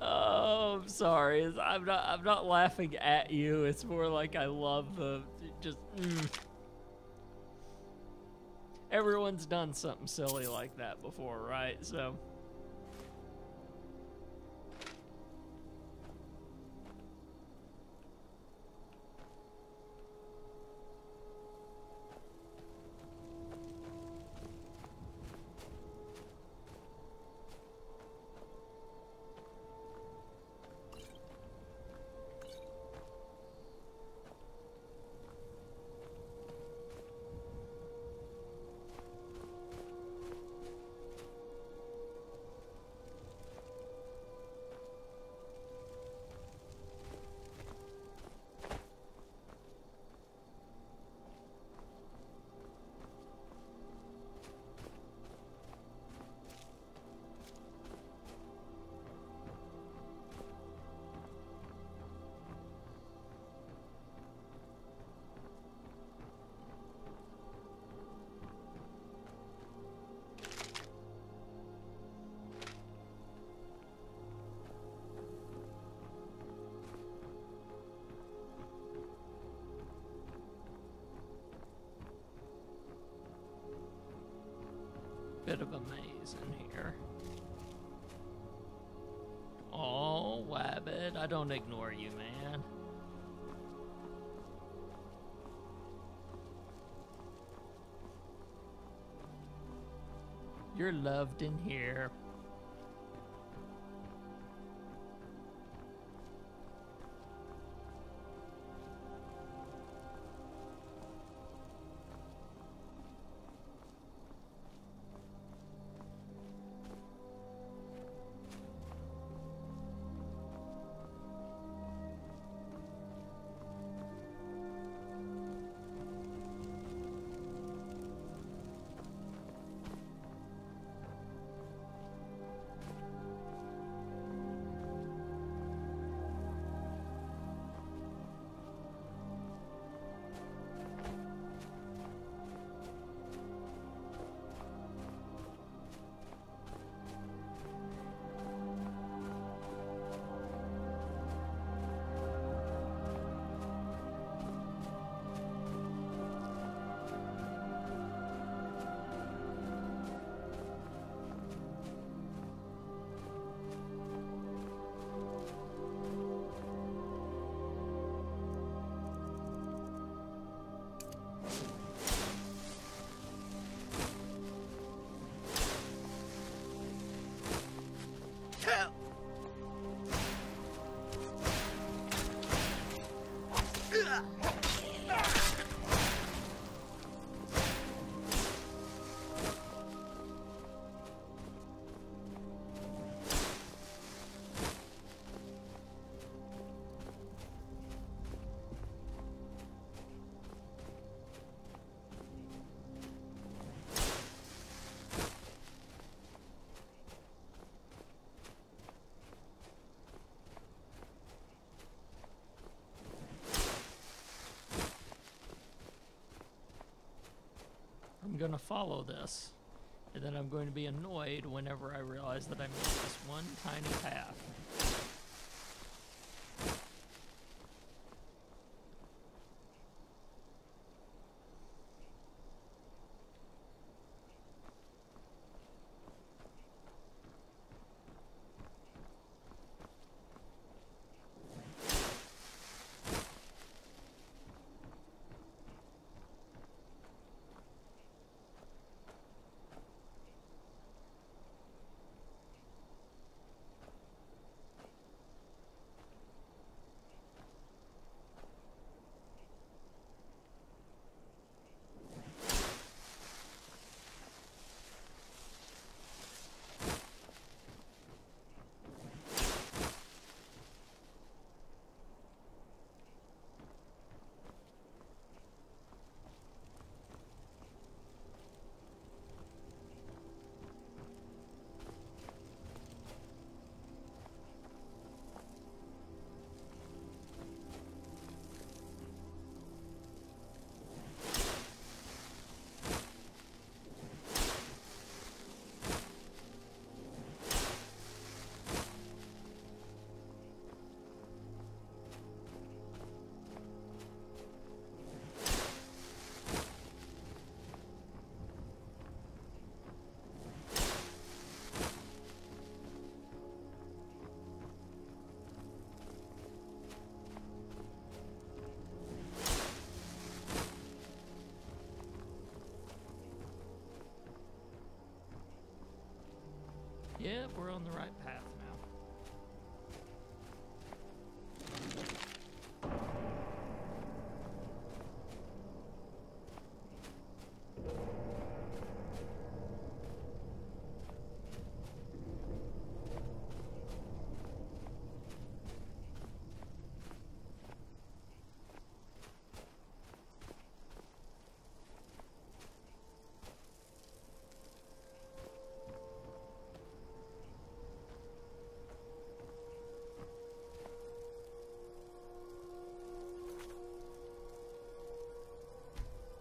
I'm sorry. I'm not laughing at you. It's more like I love the just. Everyone's done something silly like that before, right? So. Bit of a maze in here. Oh, Wabbit, I don't ignore you, man. You're loved in here. I'm gonna follow this, and then I'm going to be annoyed whenever I realize that I missed this one tiny path. on the right path now.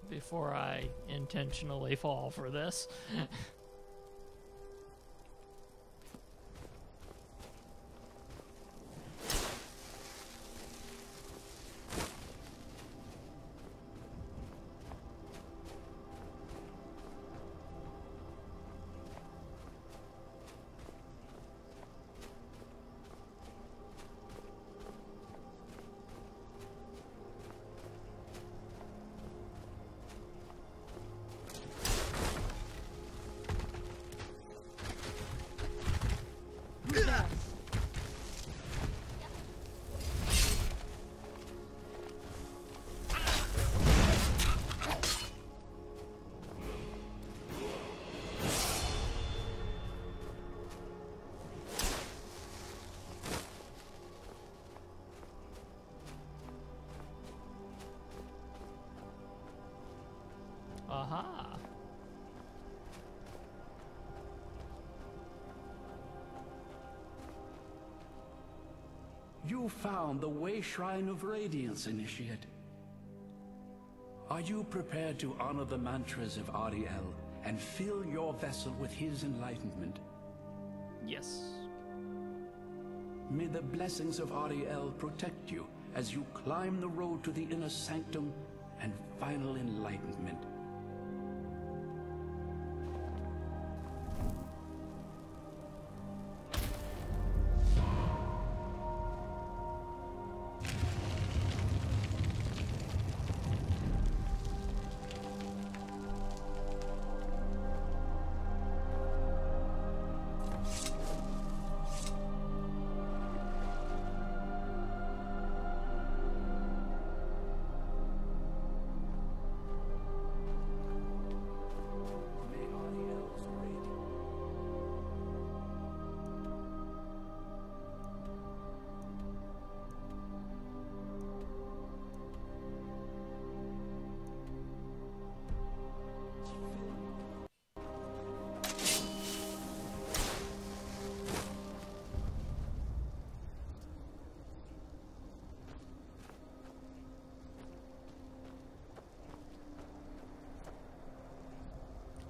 Before I intentionally fall for this. Aha. You found the Way Shrine of Radiance, Initiate. Are you prepared to honor the mantras of Ariel and fill your vessel with his enlightenment? Yes. May the blessings of Ariel protect you as you climb the road to the inner sanctum and final enlightenment.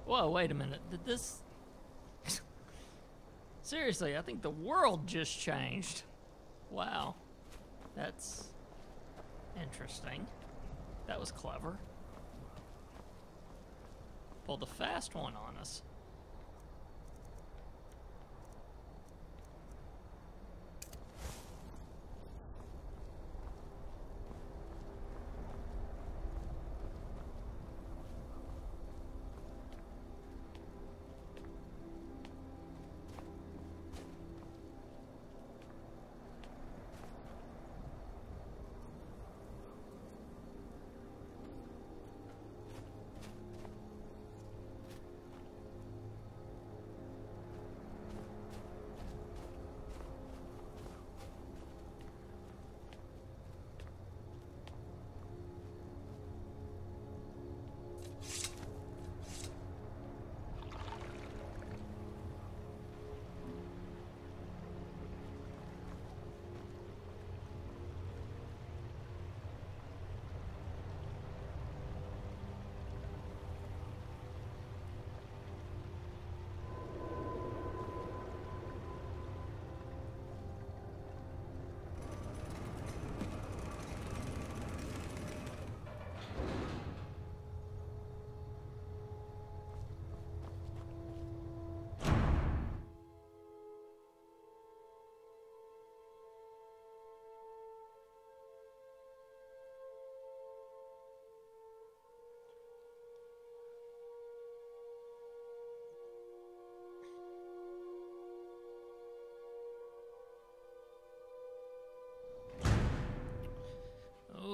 Whoa, wait a minute. Did this... Seriously, I think the world just changed. Wow. That's interesting. That was clever. Pulled a fast one on us.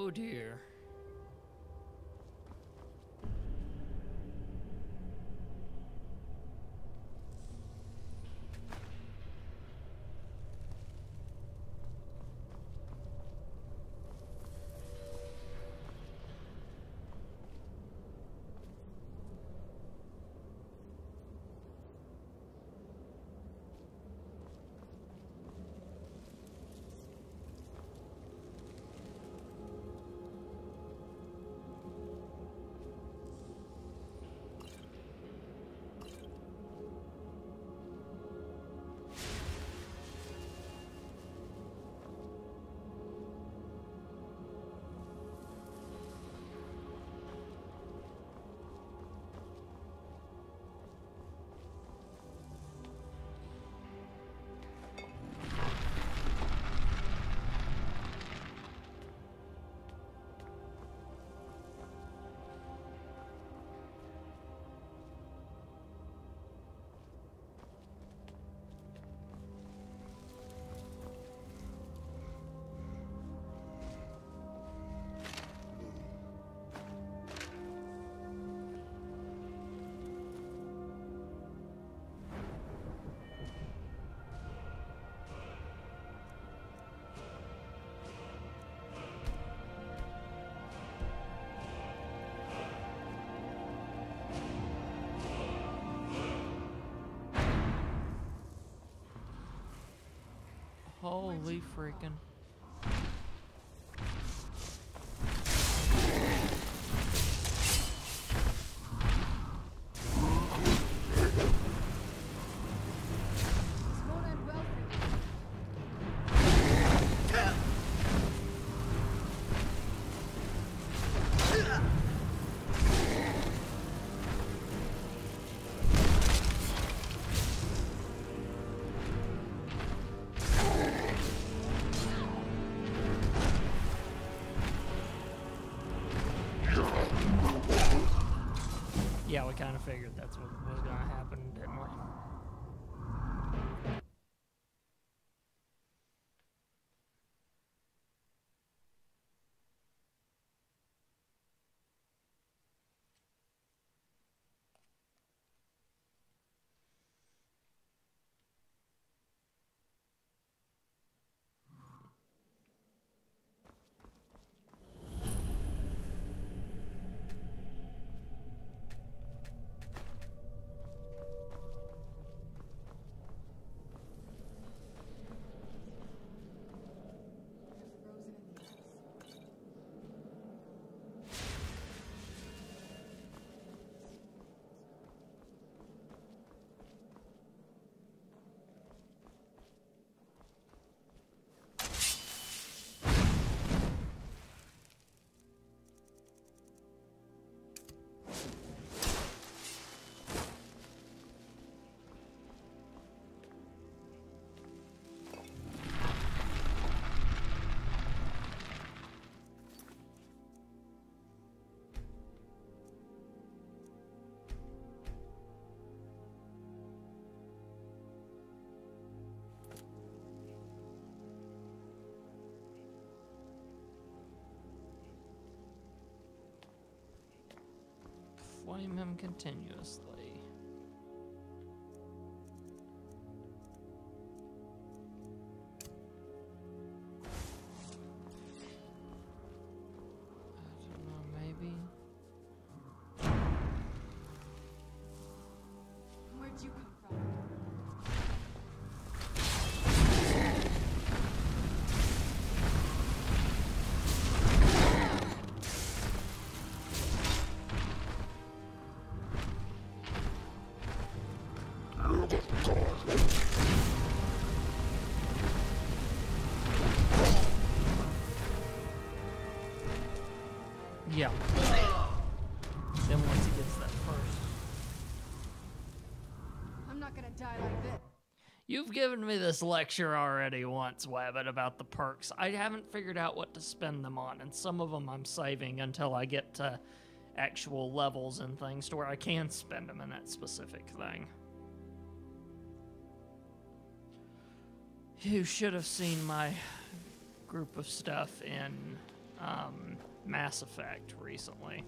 Oh dear. Holy freaking. This won't end well for you. Yeah, we kind of figured that's what was going to happen, didn't we? They're frozen in the ice. Flame him continuously. I don't know, maybe. Where'd you come from? Yeah. Then once he gets that first. I'm not gonna die like this. You've given me this lecture already once, Wabbit, about the perks. I haven't figured out what to spend them on, and some of them I'm saving until I get to actual levels and things to where I can spend them in that specific thing. You should have seen my group of stuff in Mass Effect recently.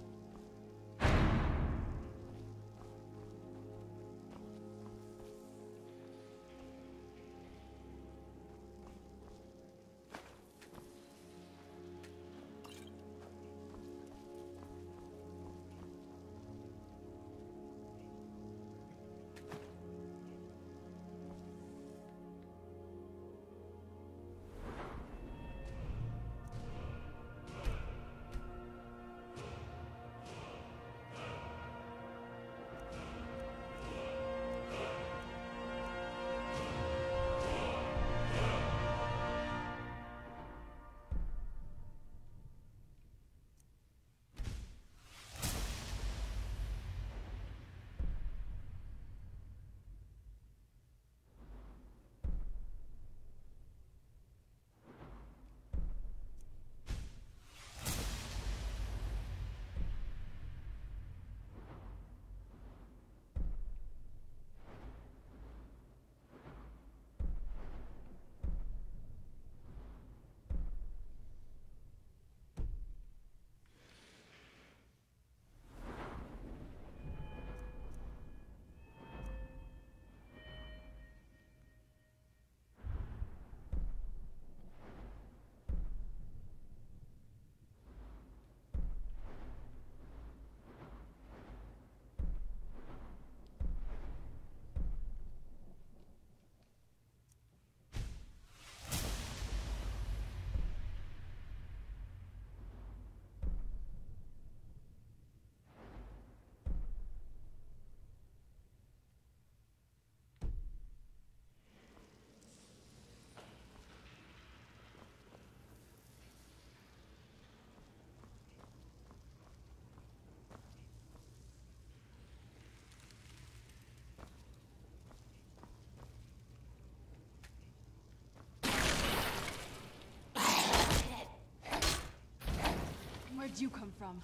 Where'd you come from?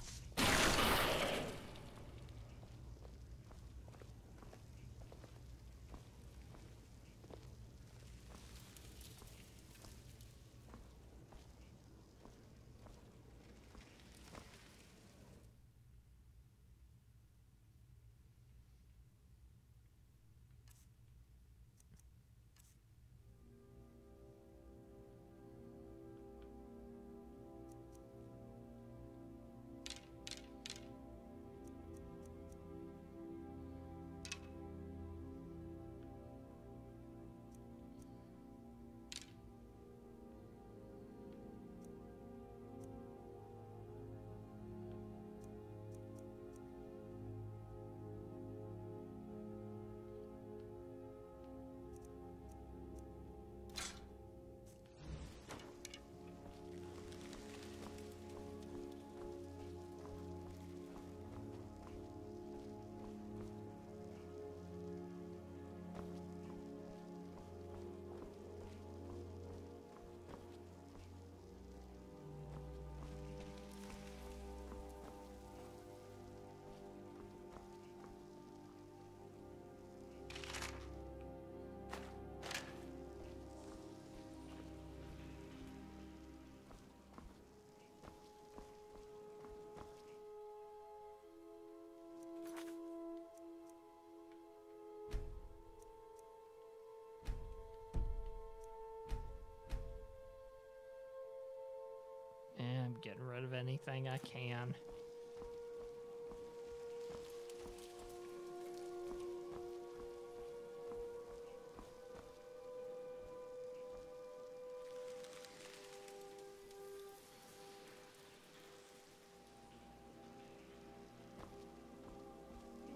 Getting rid of anything I can.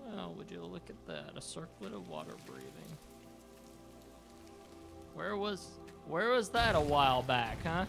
Well, would you look at that? A circlet of water breathing. Where was that a while back, huh?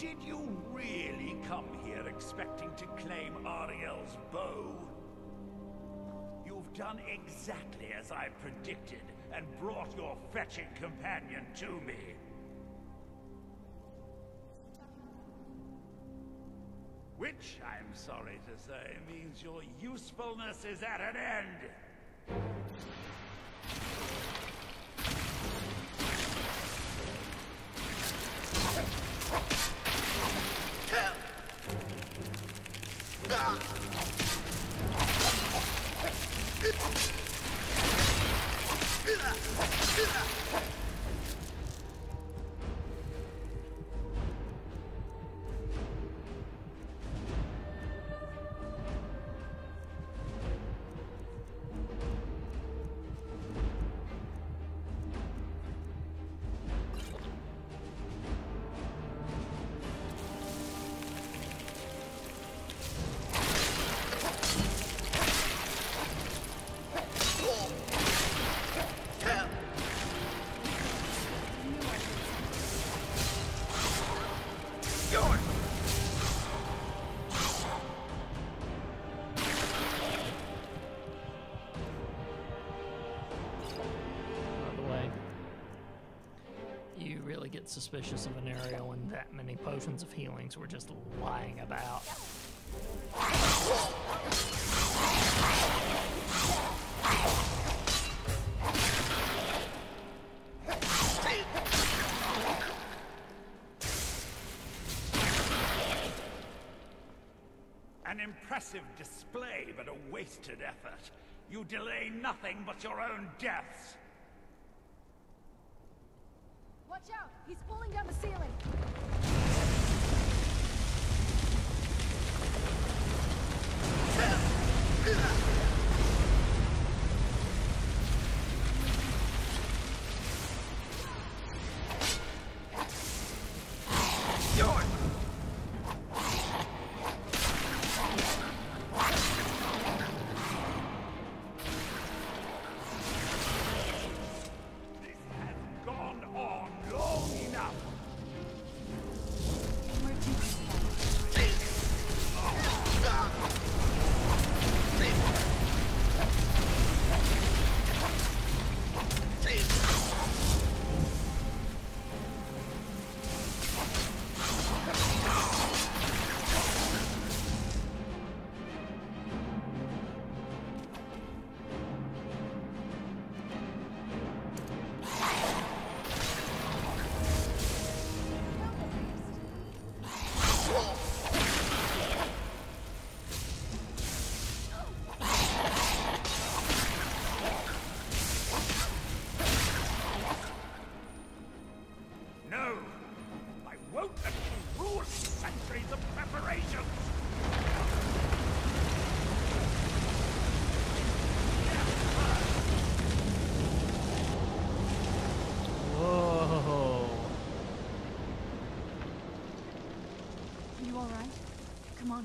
Did you really come here expecting to claim Ariel's bow? You've done exactly as I predicted, and brought your fetching companion to me. Which, I'm sorry to say, means your usefulness is at an end. Get suspicious of an area when that many potions of healings were just lying about. An impressive display, but a wasted effort. You delay nothing but your own deaths. Watch out! He's pulling down the ceiling!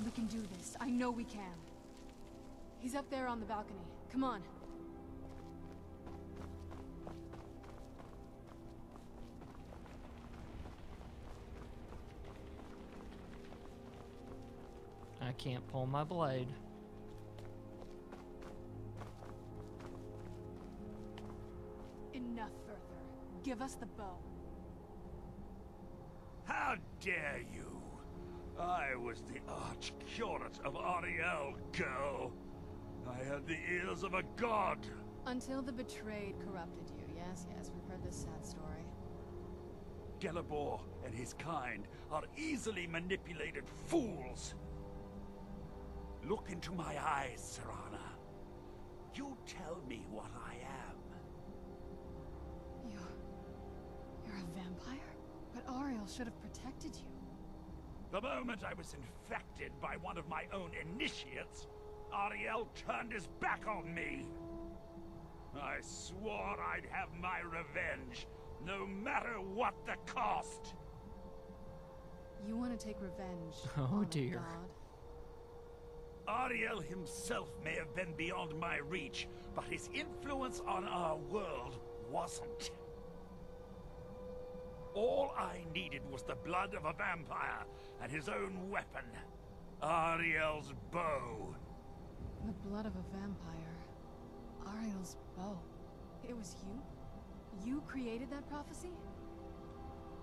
We can do this. I know we can. He's up there on the balcony. Come on. I can't pull my blade. Enough further. Give us the bow. How dare you? I was the arch-curate of Ariel, girl. I had the ears of a god. Until the betrayed corrupted you. Yes, we've heard this sad story. Gelabor and his kind are easily manipulated fools. Look into my eyes, Serana. You tell me what I am. You're a vampire? But Ariel should have protected you. The moment I was infected by one of my own initiates, Ariel turned his back on me. I swore I'd have my revenge, no matter what the cost. You want to take revenge Oh on dear. God? Ariel himself may have been beyond my reach, but his influence on our world wasn't. All I needed was the blood of a vampire and his own weapon, Ariel's bow. The blood of a vampire. Ariel's bow. It was you? You created that prophecy?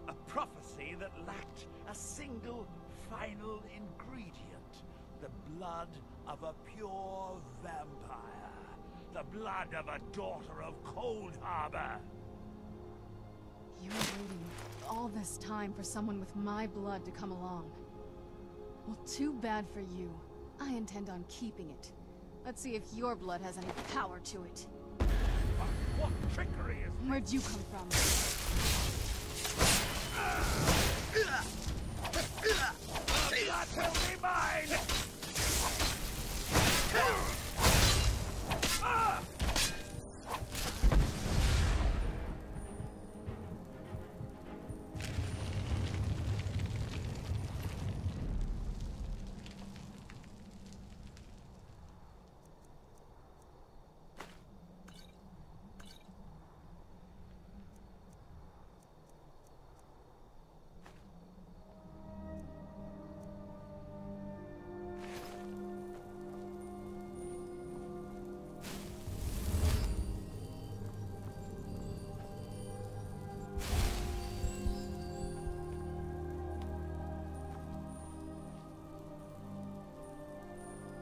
A prophecy that lacked a single final ingredient. The blood of a pure vampire. The blood of a daughter of Cold Harbor. You were waiting all this time for someone with my blood to come along. Well, too bad for you. I intend on keeping it. Let's see if your blood has any power to it. What trickery is this? Where'd you come from? That will be mine!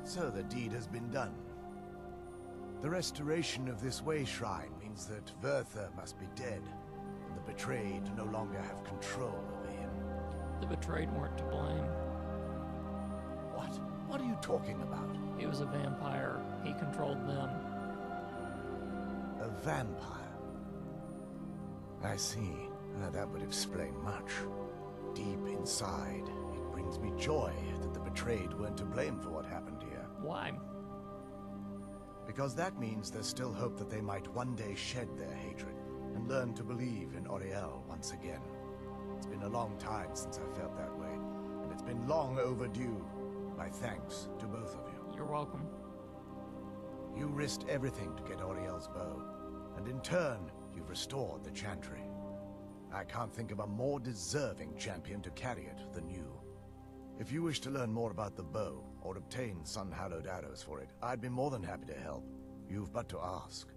So the deed has been done. The restoration of this way shrine means that Werther must be dead, and the betrayed no longer have control over him. The betrayed weren't to blame. What? What are you talking about? He was a vampire. He controlled them. A vampire? I see. That would explain much. Deep inside, it brings me joy that the betrayed weren't to blame for what happened here. Why? Because that means there's still hope that they might one day shed their hatred and learn to believe in Auriel once again. It's been a long time since I felt that way, and it's been long overdue. My thanks to both of you. You're welcome. You risked everything to get Auriel's bow, and in turn, you've restored the Chantry. I can't think of a more deserving champion to carry it than you. If you wish to learn more about the bow, or obtain sun-hallowed arrows for it, I'd be more than happy to help. You've but to ask.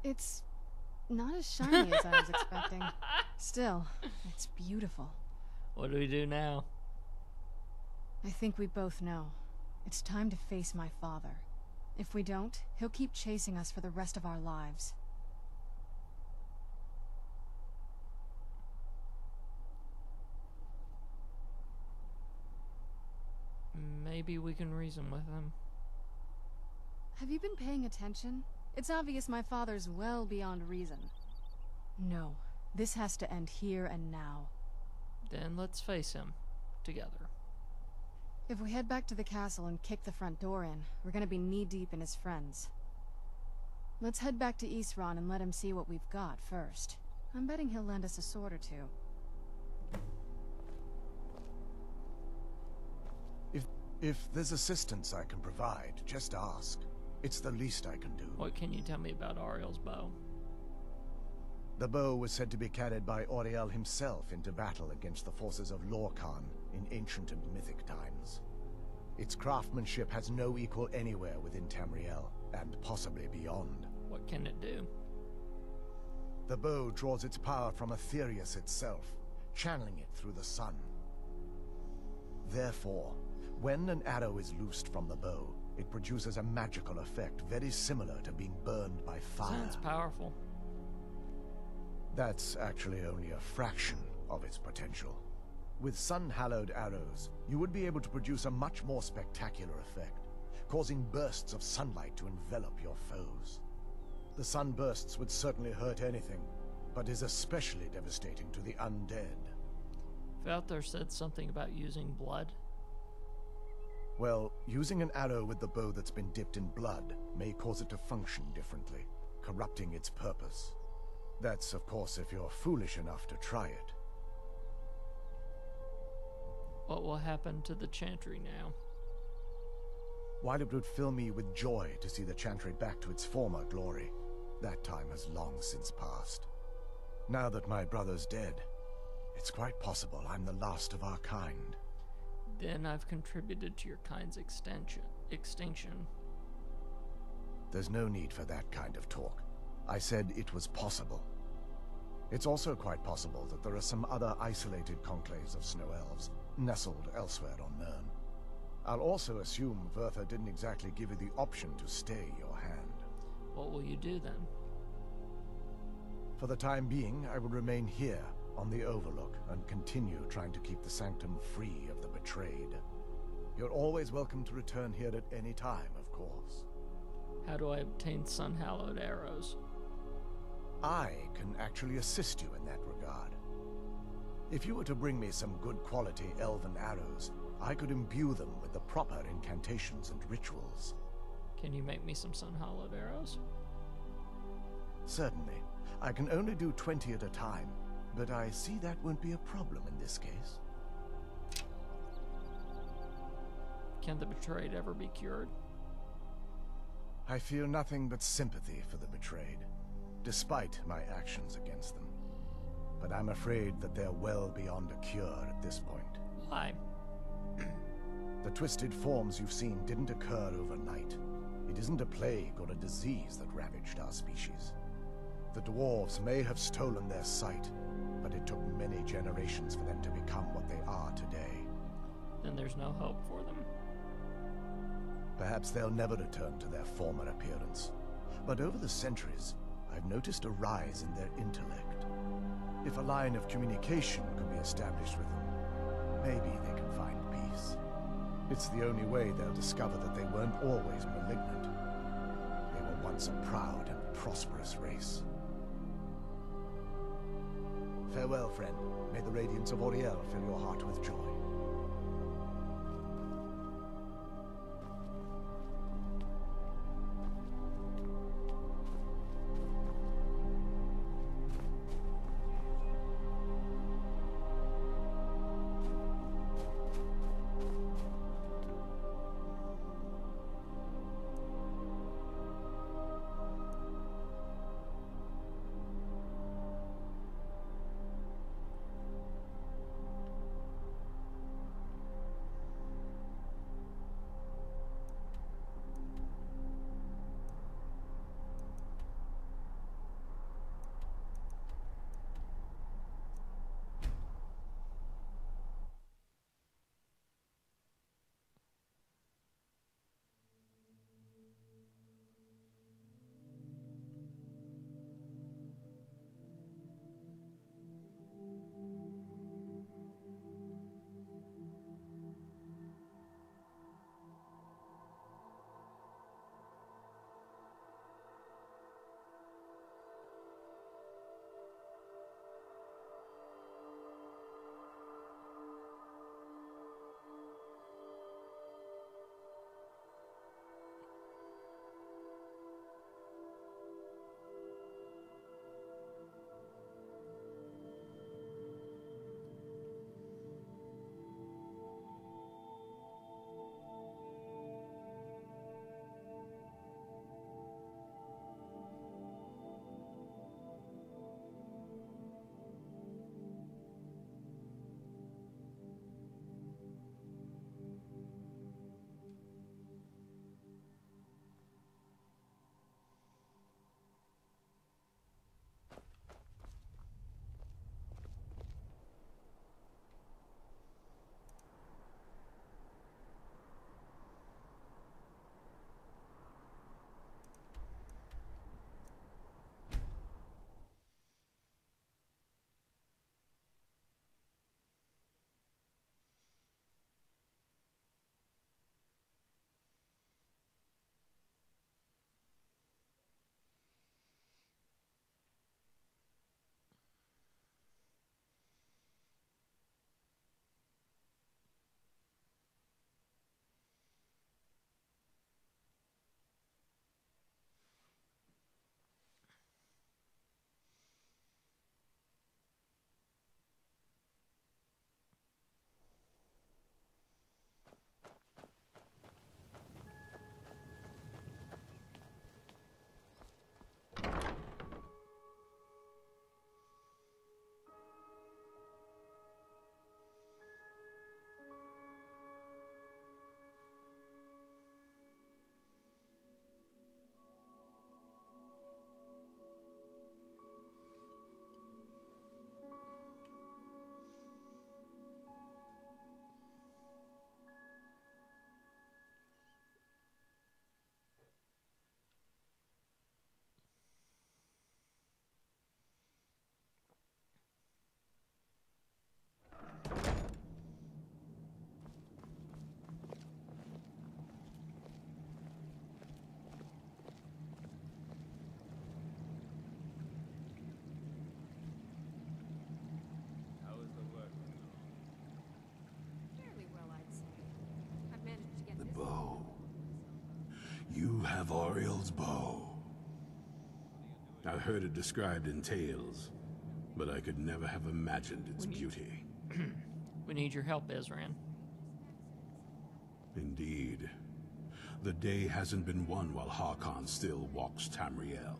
It's not as shiny as I was expecting. Still, it's beautiful. What do we do now? I think we both know. It's time to face my father. If we don't, he'll keep chasing us for the rest of our lives. Maybe we can reason with him. Have you been paying attention? It's obvious my father's well beyond reason. No, this has to end here and now. Then let's face him. Together. If we head back to the castle and kick the front door in, we're gonna be knee-deep in his friends. Let's head back to Isran and let him see what we've got first. I'm betting he'll lend us a sword or two. If there's assistance I can provide, just ask. It's the least I can do. What can you tell me about Auriel's bow? The bow was said to be carried by Auriel himself into battle against the forces of Lorkhan in ancient and mythic times. Its craftsmanship has no equal anywhere within Tamriel, and possibly beyond. What can it do? The bow draws its power from Aetherius itself, channeling it through the sun. Therefore, when an arrow is loosed from the bow, it produces a magical effect very similar to being burned by fire. Sounds powerful. That's actually only a fraction of its potential. With sun-hallowed arrows, you would be able to produce a much more spectacular effect, causing bursts of sunlight to envelop your foes. The sunbursts would certainly hurt anything, but is especially devastating to the undead. Valthar said something about using blood. Well, using an arrow with the bow that's been dipped in blood may cause it to function differently, corrupting its purpose. That's, of course, if you're foolish enough to try it. What will happen to the Chantry now? While it would fill me with joy to see the Chantry back to its former glory, that time has long since passed. Now that my brother's dead, it's quite possible I'm the last of our kind. Then I've contributed to your kind's extinction. There's no need for that kind of talk. I said it was possible. It's also quite possible that there are some other isolated conclaves of snow elves, nestled elsewhere on Nirn. I'll also assume Vertha didn't exactly give you the option to stay your hand. What will you do then? For the time being, I will remain here, on the Overlook, and continue trying to keep the Sanctum free of the betrayed. You're always welcome to return here at any time, of course. How do I obtain sun-hallowed arrows? I can actually assist you in that regard. If you were to bring me some good quality elven arrows, I could imbue them with the proper incantations and rituals. Can you make me some sun-hallowed arrows? Certainly. I can only do 20 at a time, but I see that won't be a problem in this case. Can the betrayed ever be cured? I feel nothing but sympathy for the betrayed, despite my actions against them. But I'm afraid that they're well beyond a cure at this point. Why? The twisted forms you've seen didn't occur overnight. It isn't a plague or a disease that ravaged our species. The dwarves may have stolen their sight, but it took many generations for them to become what they are today. Then there's no hope for them? Perhaps they'll never return to their former appearance. But over the centuries, I've noticed a rise in their intellect. If a line of communication could be established with them, maybe they can find peace. It's the only way they'll discover that they weren't always malignant. They were once a proud and prosperous race. Farewell, friend. May the radiance of Auriel fill your heart with joy. have Oriel's bow. I've heard it described in tales, but I could never have imagined its beauty. We need your help, Ezran. Indeed. The day hasn't been won while Harkon still walks Tamriel.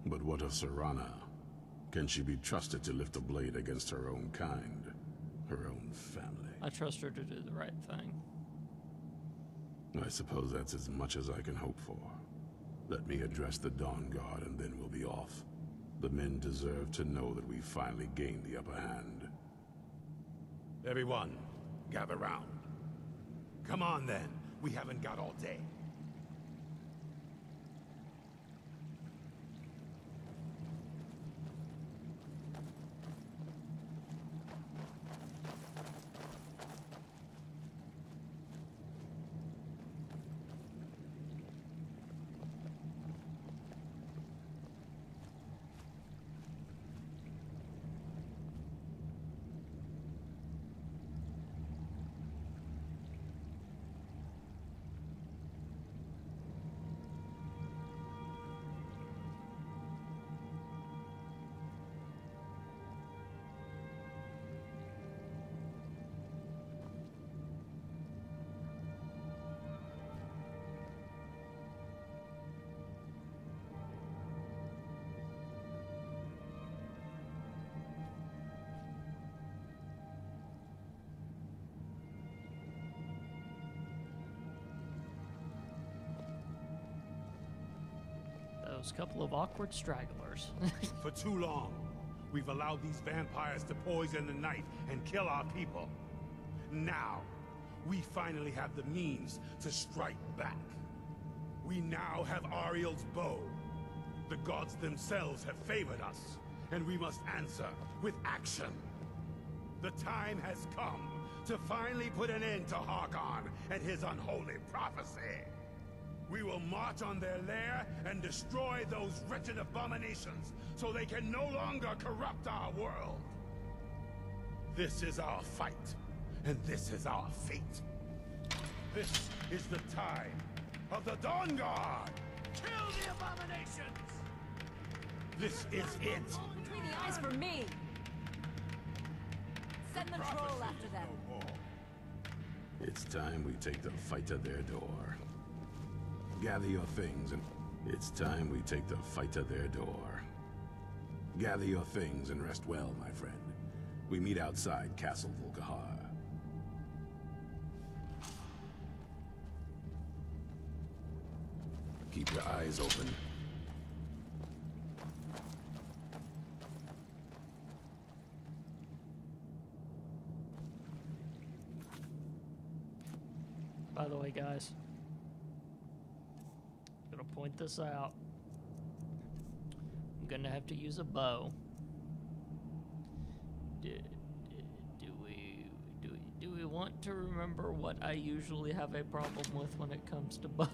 But what of Serana? Can she be trusted to lift a blade against her own kind? Her own family? I trust her to do the right thing. I suppose that's as much as I can hope for. Let me address the Dawn Guard and then we'll be off. The men deserve to know that we finally gained the upper hand. Everyone, gather round. Come on then, we haven't got all day. Those couple of awkward stragglers. For too long, we've allowed these vampires to poison the night and kill our people. Now, we finally have the means to strike back. We now have Ariel's bow. The gods themselves have favored us, and we must answer with action. The time has come to finally put an end to Harkon and his unholy prophecy. We will march on their lair and destroy those wretched abominations so they can no longer corrupt our world. This is our fight, and this is our fate. This is the time of the Dawn Guard! Kill the abominations! This is it! Between the eyes for me! Send the troll after them. It's time we take the fight to their door. Gather your things and... It's time we take the fight to their door. Gather your things and rest well, my friend. We meet outside Castle Volkihar. Keep your eyes open. By the way, guys, gonna point this out. I'm gonna have to use a bow. Do we want to remember what I usually have a problem with when it comes to bows?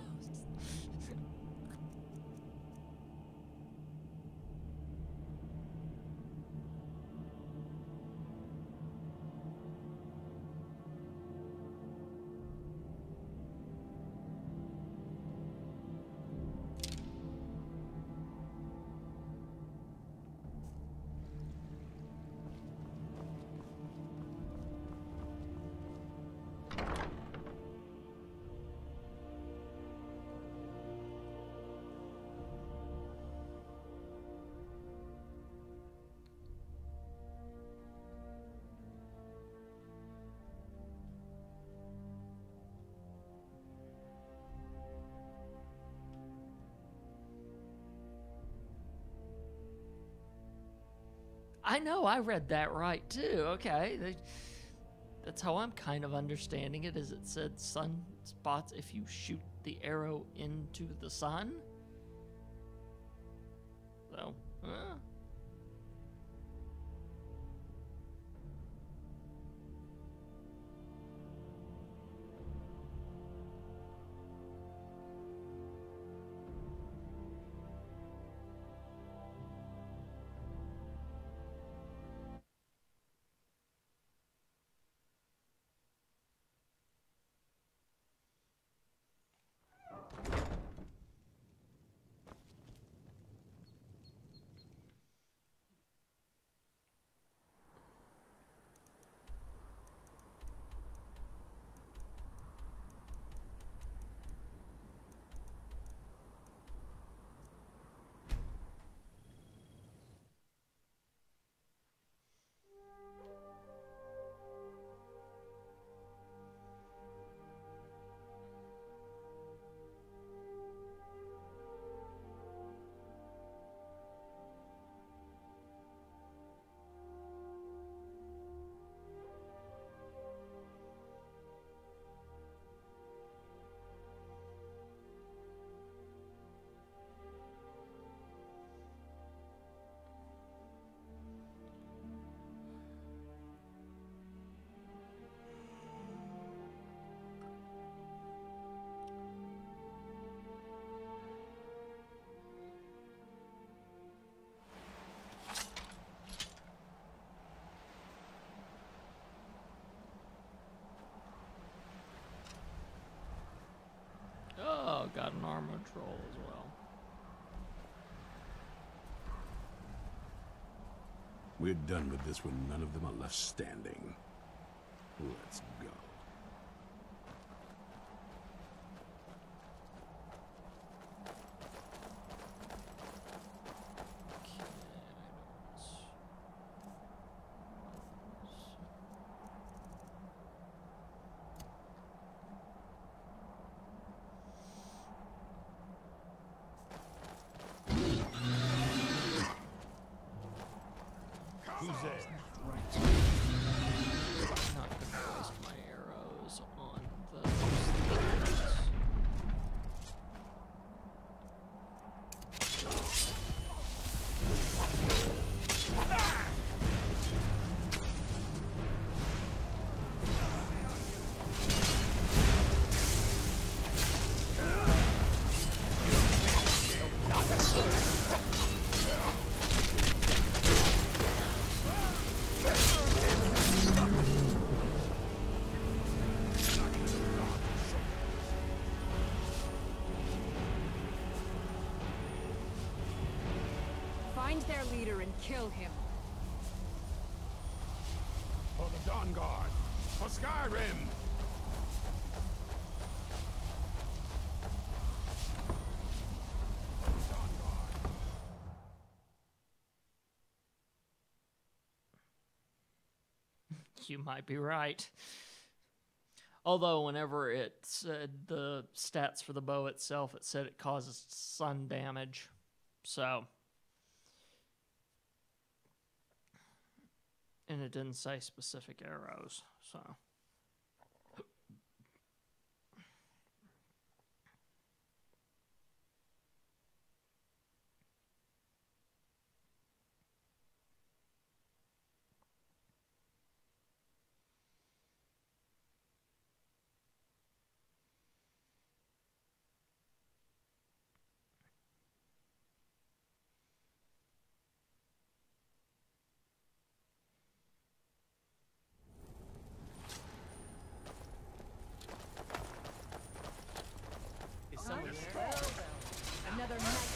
I know, I read that right too. Okay. That's how I'm kind of understanding it, is it said sunspots if you shoot the arrow into the sun. So, got an armored troll as well. We're done with this when none of them are left standing. Let's go. Who's there? I'm not gonna waste my arrows on those. Find their leader and kill him. For the Dawn Guard. For Skyrim. You might be right. Although whenever it said the stats for the bow itself, it said it causes sun damage. So, and it didn't say specific arrows, so. Another magic.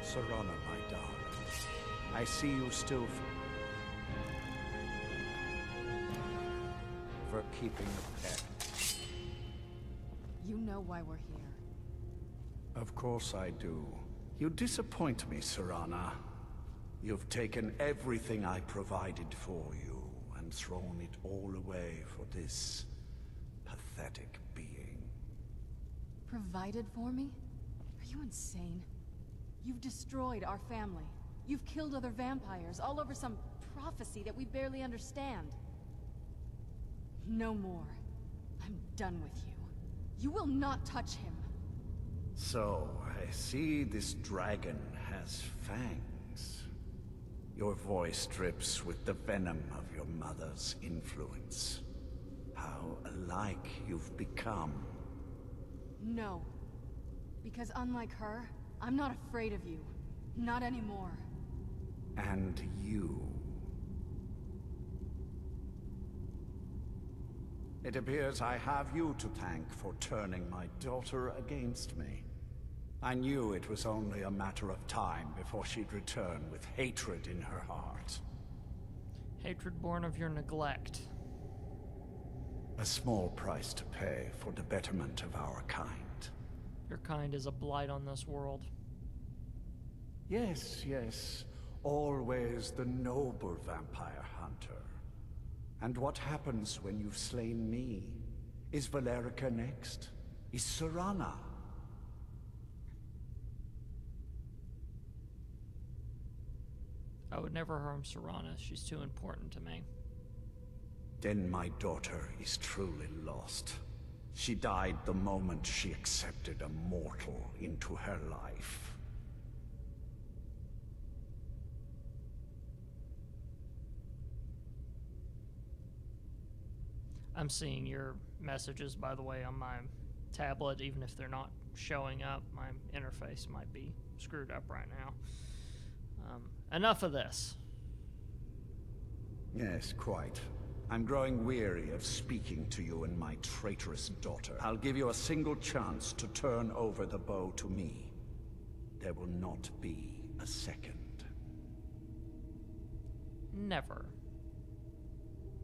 Serana, my darling. I see you still for keeping a pet. You know why we're here. Of course I do. You disappoint me, Serana. You've taken everything I provided for you and thrown it all away for this pathetic being. Provided for me? Are you insane? You've destroyed our family. You've killed other vampires, all over some prophecy that we barely understand. No more. I'm done with you. You will not touch him. So, I see this dragon has fangs. Your voice drips with the venom of your mother's influence. How alike you've become. No. Because unlike her, I'm not afraid of you. Not anymore. And you. It appears I have you to thank for turning my daughter against me. I knew it was only a matter of time before she'd return with hatred in her heart. Hatred born of your neglect. A small price to pay for the betterment of our kind. Your kind is a blight on this world. Yes, yes. Always the noble vampire hunter. And what happens when you've slain me? Is Valerica next? Is Serana? I would never harm Serana. She's too important to me. Then my daughter is truly lost. She died the moment she accepted a mortal into her life. I'm seeing your messages, by the way, on my tablet. Even if they're not showing up, my interface might be screwed up right now. Enough of this. Yes, quite. I'm growing weary of speaking to you and my traitorous daughter. I'll give you a single chance to turn over the bow to me. There will not be a second. Never.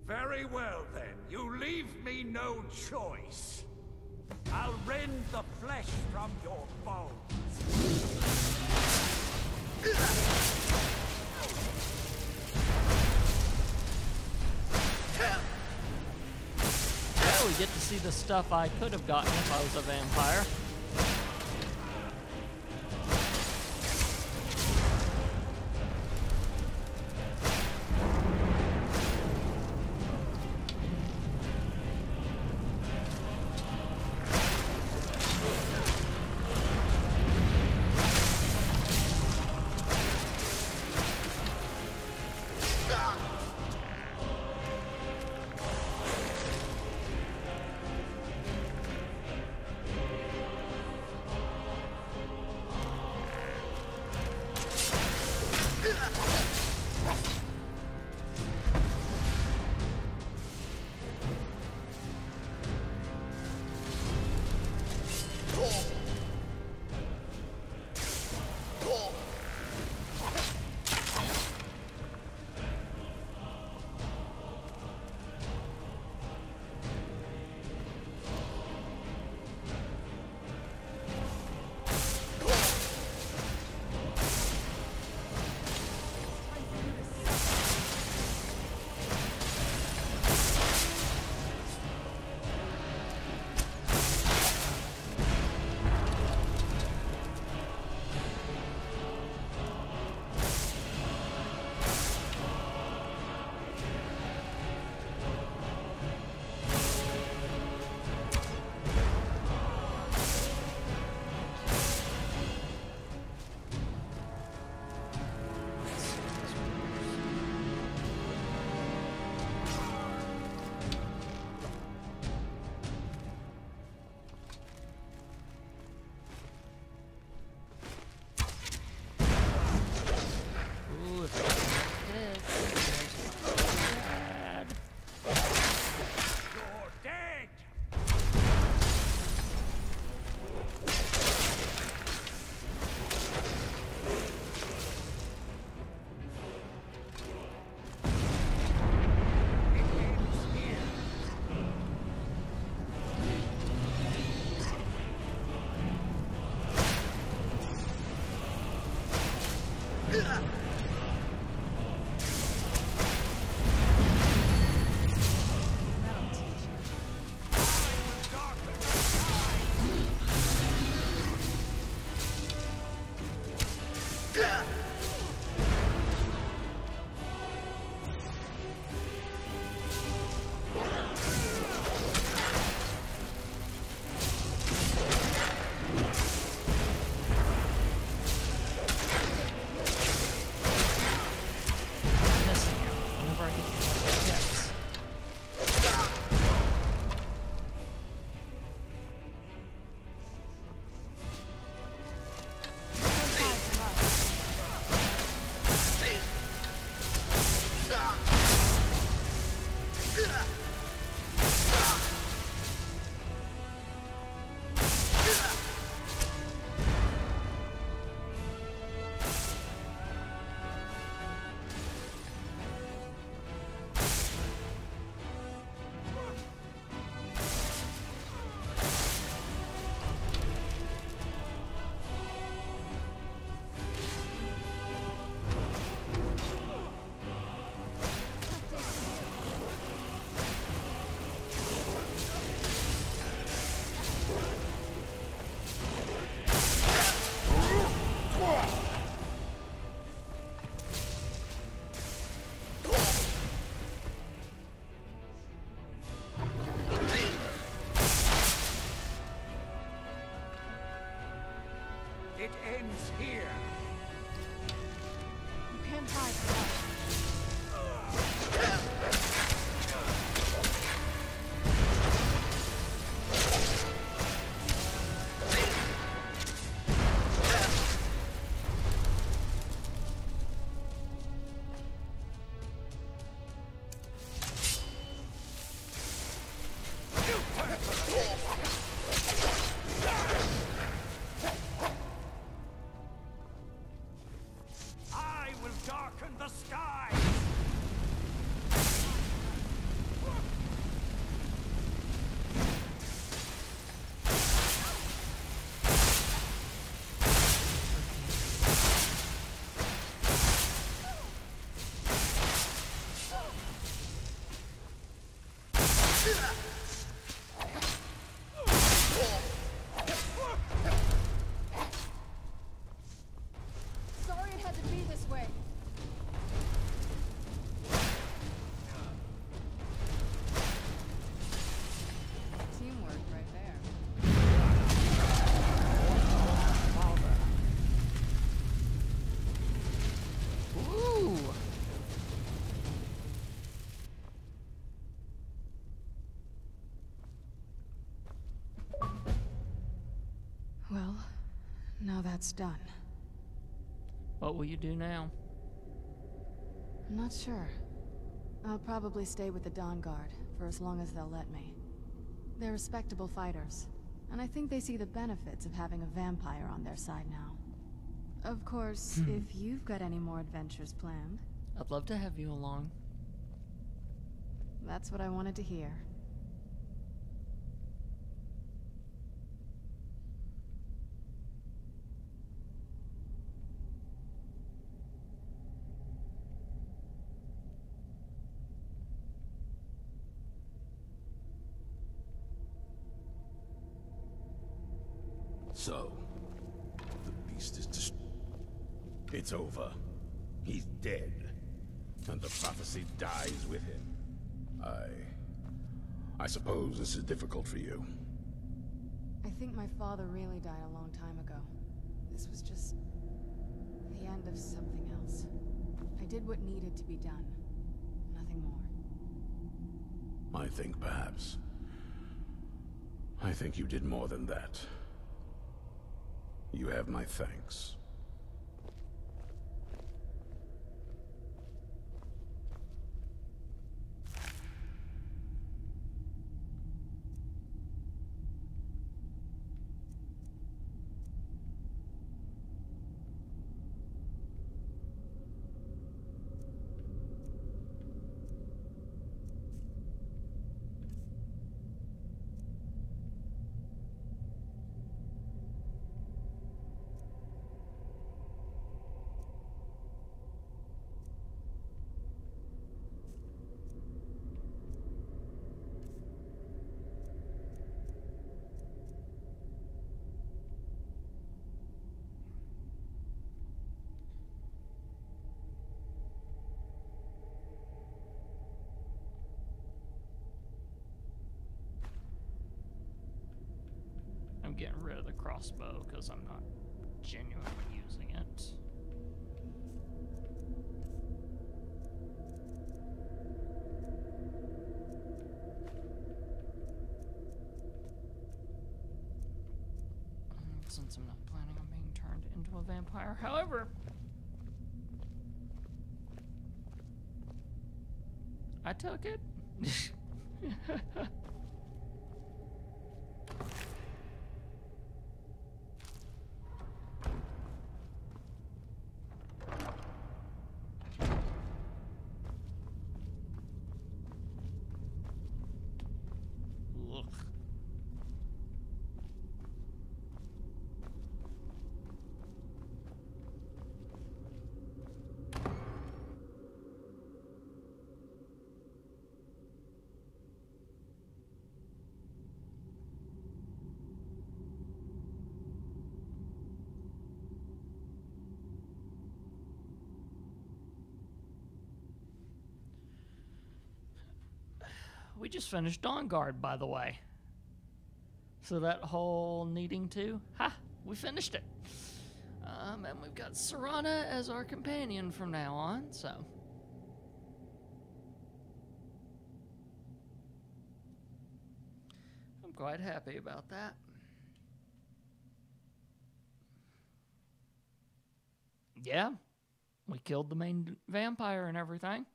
Very well, then. You leave me no choice. I'll rend the flesh from your bones. Well, we get to see the stuff I could have gotten if I was a vampire. stand high for help. I will darken the sky! Sorry it had to be this way. Teamwork right there. Ooh. Well, now that's done. What will you do now? I'm not sure. I'll probably stay with the Dawn Guard for as long as they'll let me. They're respectable fighters, and I think they see the benefits of having a vampire on their side now. Of course, if you've got any more adventures planned, I'd love to have you along. that's what I wanted to hear. So, the beast is It's over. He's dead. And the prophecy dies with him. I suppose this is difficult for you. I think my father really died a long time ago. This was just the end of something else. I did what needed to be done. Nothing more. I think perhaps. I think you did more than that. You have my thanks. I'm getting rid of the crossbow because I'm not genuinely using it. Since I'm not planning on being turned into a vampire. However, I took it. Ugh. We just finished Dawn Guard, by the way. So that whole needing to, we finished it. And we've got Serana as our companion from now on, so. I'm quite happy about that. Yeah, we killed the main vampire and everything.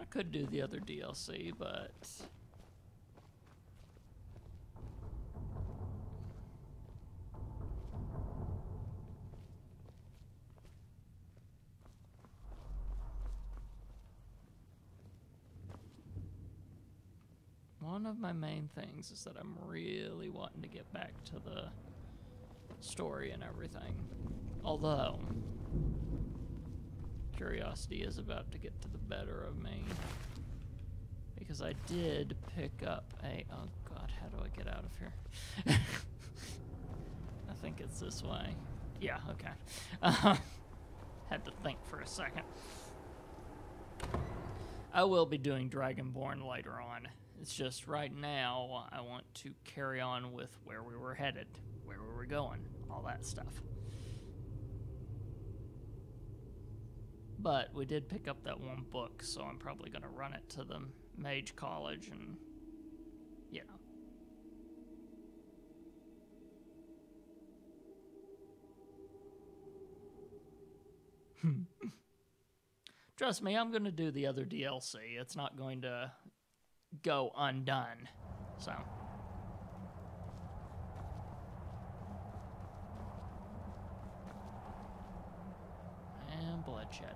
I could do the other DLC, but one of my main things is that I'm really wanting to get back to the story and everything. Although curiosity is about to get to the better of me, because I did pick up a, oh god, how do I get out of here? I think it's this way. Yeah, okay. Had to think for a second. I will be doing Dragonborn later on. It's just right now I want to carry on with where we were headed, where we were going, all that stuff. But we did pick up that one book, so I'm probably going to run it to the Mage College and, you know. Trust me, I'm going to do the other DLC. It's not going to go undone, so. And bloodshed.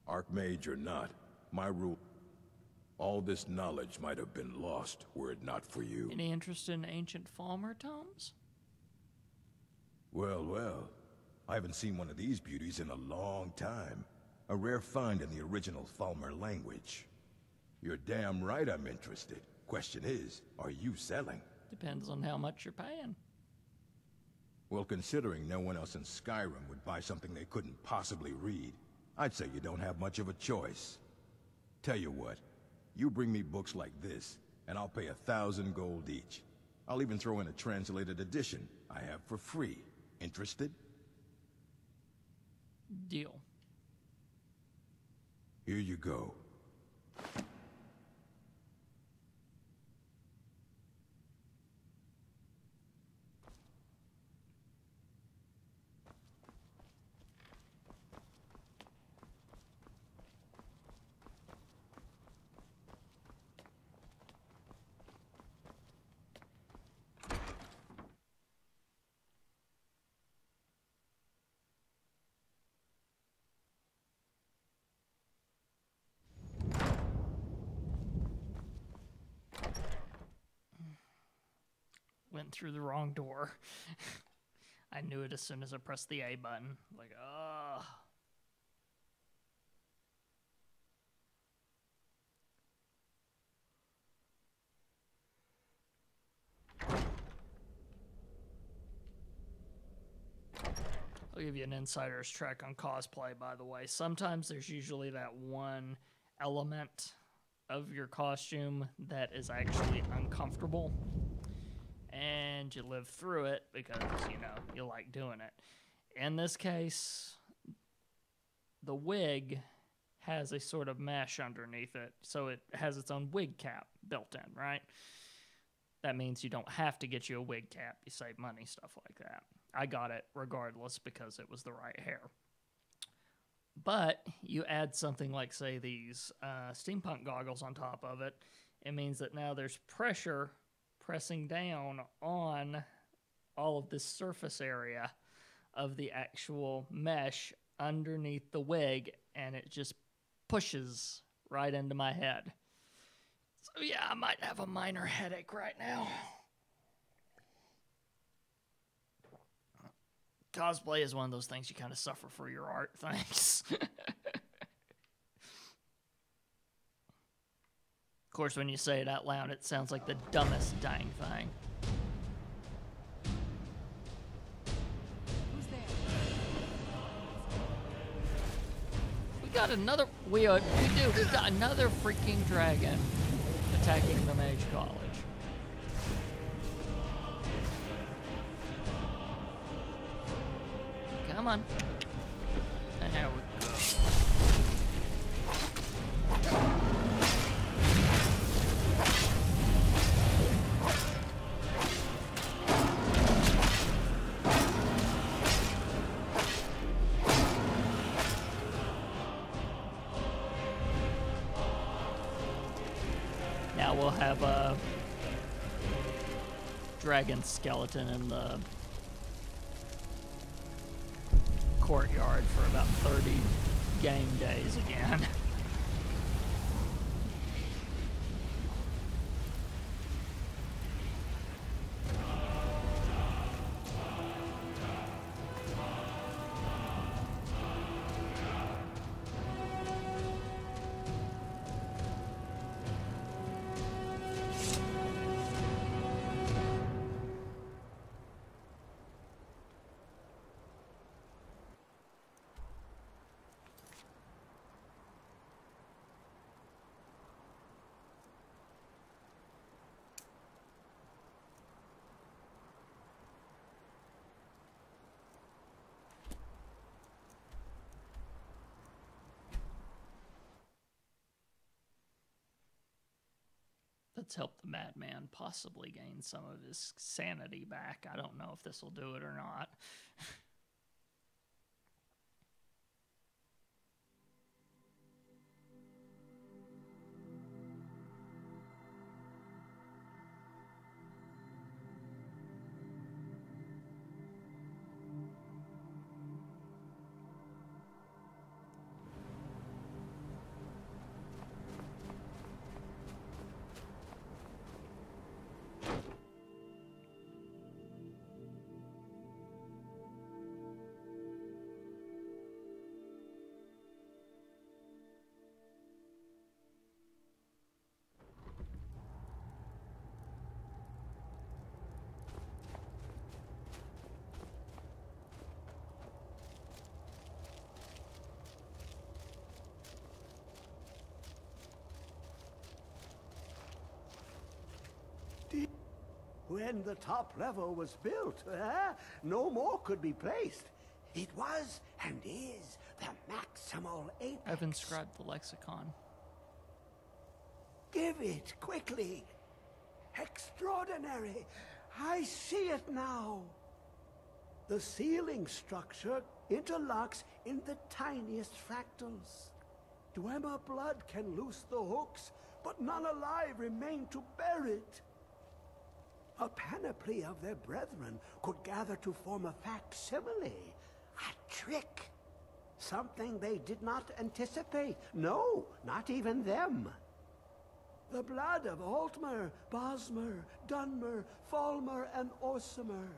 Archmage or not, my rule... All this knowledge might have been lost were it not for you. Any interest in ancient Falmer tomes? Well, well. I haven't seen one of these beauties in a long time. A rare find in the original Falmer language. You're damn right I'm interested. Question is, are you selling? Depends on how much you're paying. Well, considering no one else in Skyrim would buy something they couldn't possibly read, I'd say you don't have much of a choice. Tell you what, you bring me books like this, and I'll pay 1,000 gold each. I'll even throw in a translated edition I have for free. Interested? Deal. Here you go. Went through the wrong door. I knew it as soon as I pressed the A button. Like, ugh. I'll give you an insider's track on cosplay, by the way. Sometimes there's usually that one element of your costume that is actually uncomfortable, and you live through it because, you know, you like doing it. In this case, the wig has a sort of mesh underneath it, so it has its own wig cap built in, right? That means you don't have to get you a wig cap. You save money, stuff like that. I got it regardless because it was the right hair. But you add something like, say, these steampunk goggles on top of it, it means that now there's pressure pressing down on all of this surface area of the actual mesh underneath the wig, and it just pushes right into my head. So yeah, I might have a minor headache right now. Cosplay is one of those things you kind of suffer for your art, thanks. Of course, when you say it out loud, it sounds like the dumbest dang thing. Who's there? We've got another freaking dragon attacking the Mage College. Come on. There we go. Now we'll have a dragon skeleton in the courtyard for about 30 game days again. Let's help the madman possibly gain some of his sanity back. I don't know if this will do it or not. when the top level was built, no more could be placed. It was and is the maximal apex. I've inscribed the lexicon. Give it, quickly. Extraordinary. I see it now. The ceiling structure interlocks in the tiniest fractals. Dwemer blood can loose the hooks, but none alive remain to bear it. A panoply of their brethren could gather to form a facsimile. A trick. Something they did not anticipate. No, not even them. The blood of Altmer, Bosmer, Dunmer, Falmer, and Orsimer.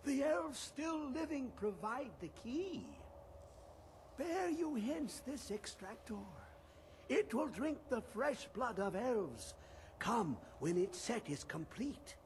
The elves still living provide the key. Bear you hence this extractor. It will drink the fresh blood of elves. Come when its set is complete.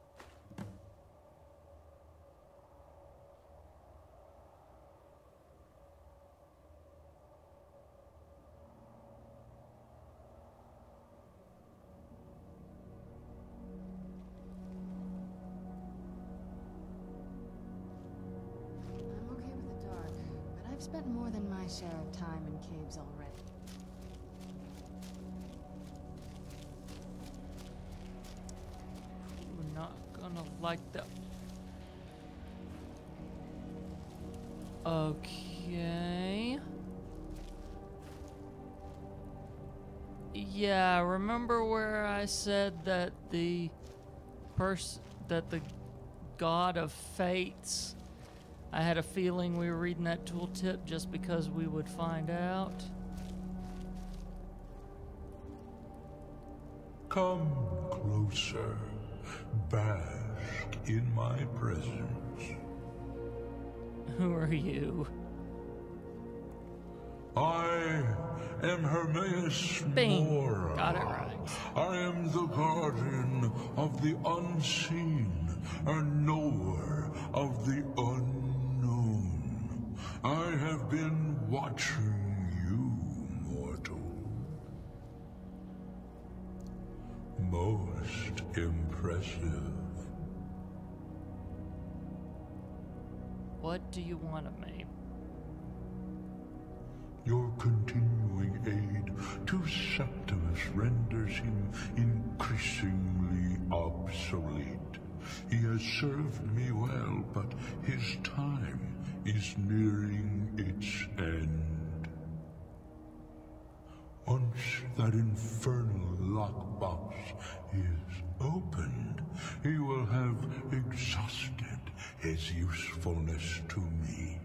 I've spent more than my share of time in caves already. We're not gonna like that. Okay. Yeah, remember where I said that the god of fates, I had a feeling we were reading that tooltip just because we would find out. Come closer, bask in my presence. Who are you? I am Hermaeus Mora. Got it right. I am the guardian of the unseen, a knower of the unknown. I have been watching you, mortal. Most impressive. What do you want of me? Your continuing aid to Septimus renders him increasingly obsolete. He has served me well, but his time is nearing its end. Once that infernal lockbox is opened, he will have exhausted his usefulness to me.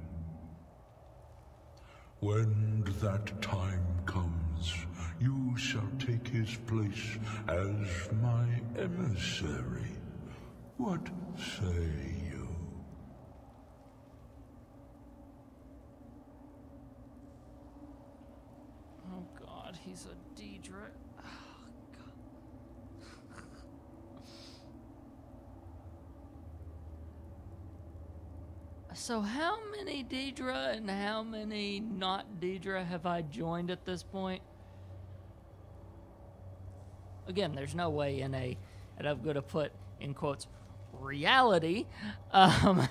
When that time comes, you shall take his place as my emissary. What say you? Oh God, he's a Daedra. Oh God. So how many Daedra and how many not Daedra have I joined at this point? Again, there's no way in and I'm going to put in quotes, reality, that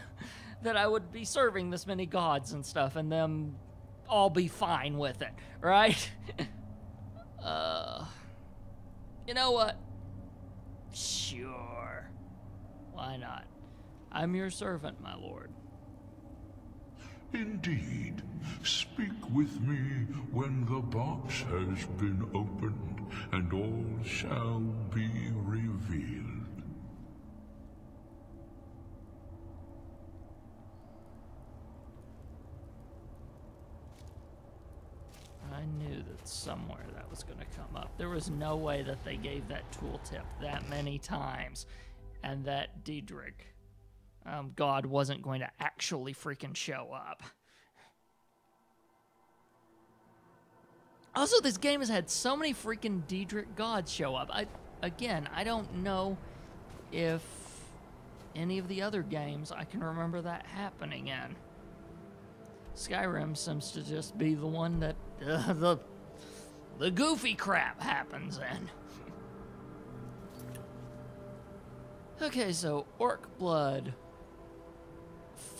I would be serving this many gods and stuff and them all be fine with it, right? You know what? Sure. Why not? I'm your servant, my lord. Indeed. Speak with me when the box has been opened, and all shall be revealed. I knew that somewhere that was going to come up. There was no way that they gave that tooltip that many times and that Daedric god wasn't going to actually freaking show up. Also, this game has had so many freaking Daedric gods show up. I don't know if any of the other games I can remember that happening in. Skyrim seems to just be the one that the goofy crap happens in. Okay, so orc blood,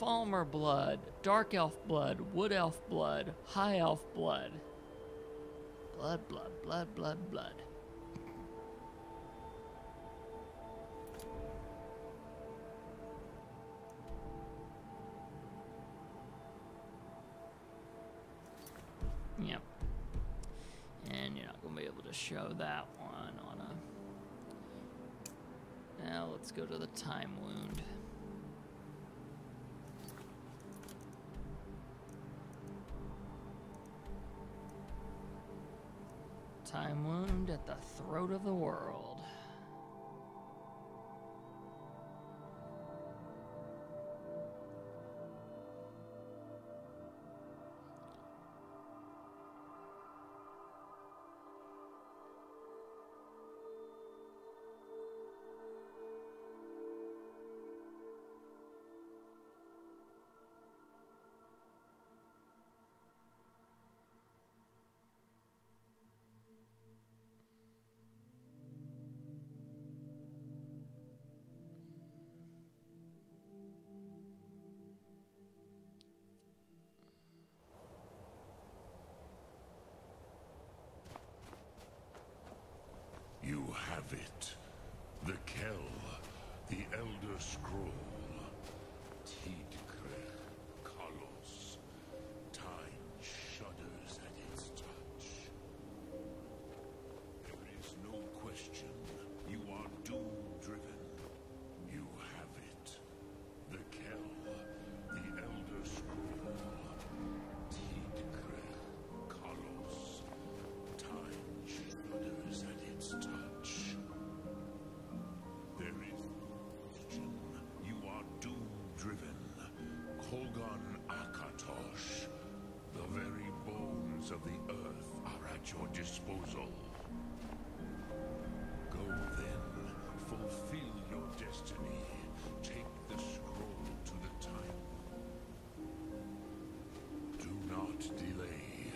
Falmer blood, dark elf blood, wood elf blood, high elf blood. Blood, blood, blood, blood, blood. Yep. And you're not going to be able to show that one on a... Now let's go to the time wound. Time wound at the throat of the world. You have it. The Kell, the Elder Scroll. Tidkre Kalos. Time shudders at its touch. There is no question. You are doom-driven. You have it. The Kell, the Elder Scroll. Tidkre Kalos. Time shudders at its touch. There is question. You are doom-driven. Kolgan Akatosh. The very bones of the earth are at your disposal. Go then, fulfill your destiny. Take the scroll to the time. Do not delay.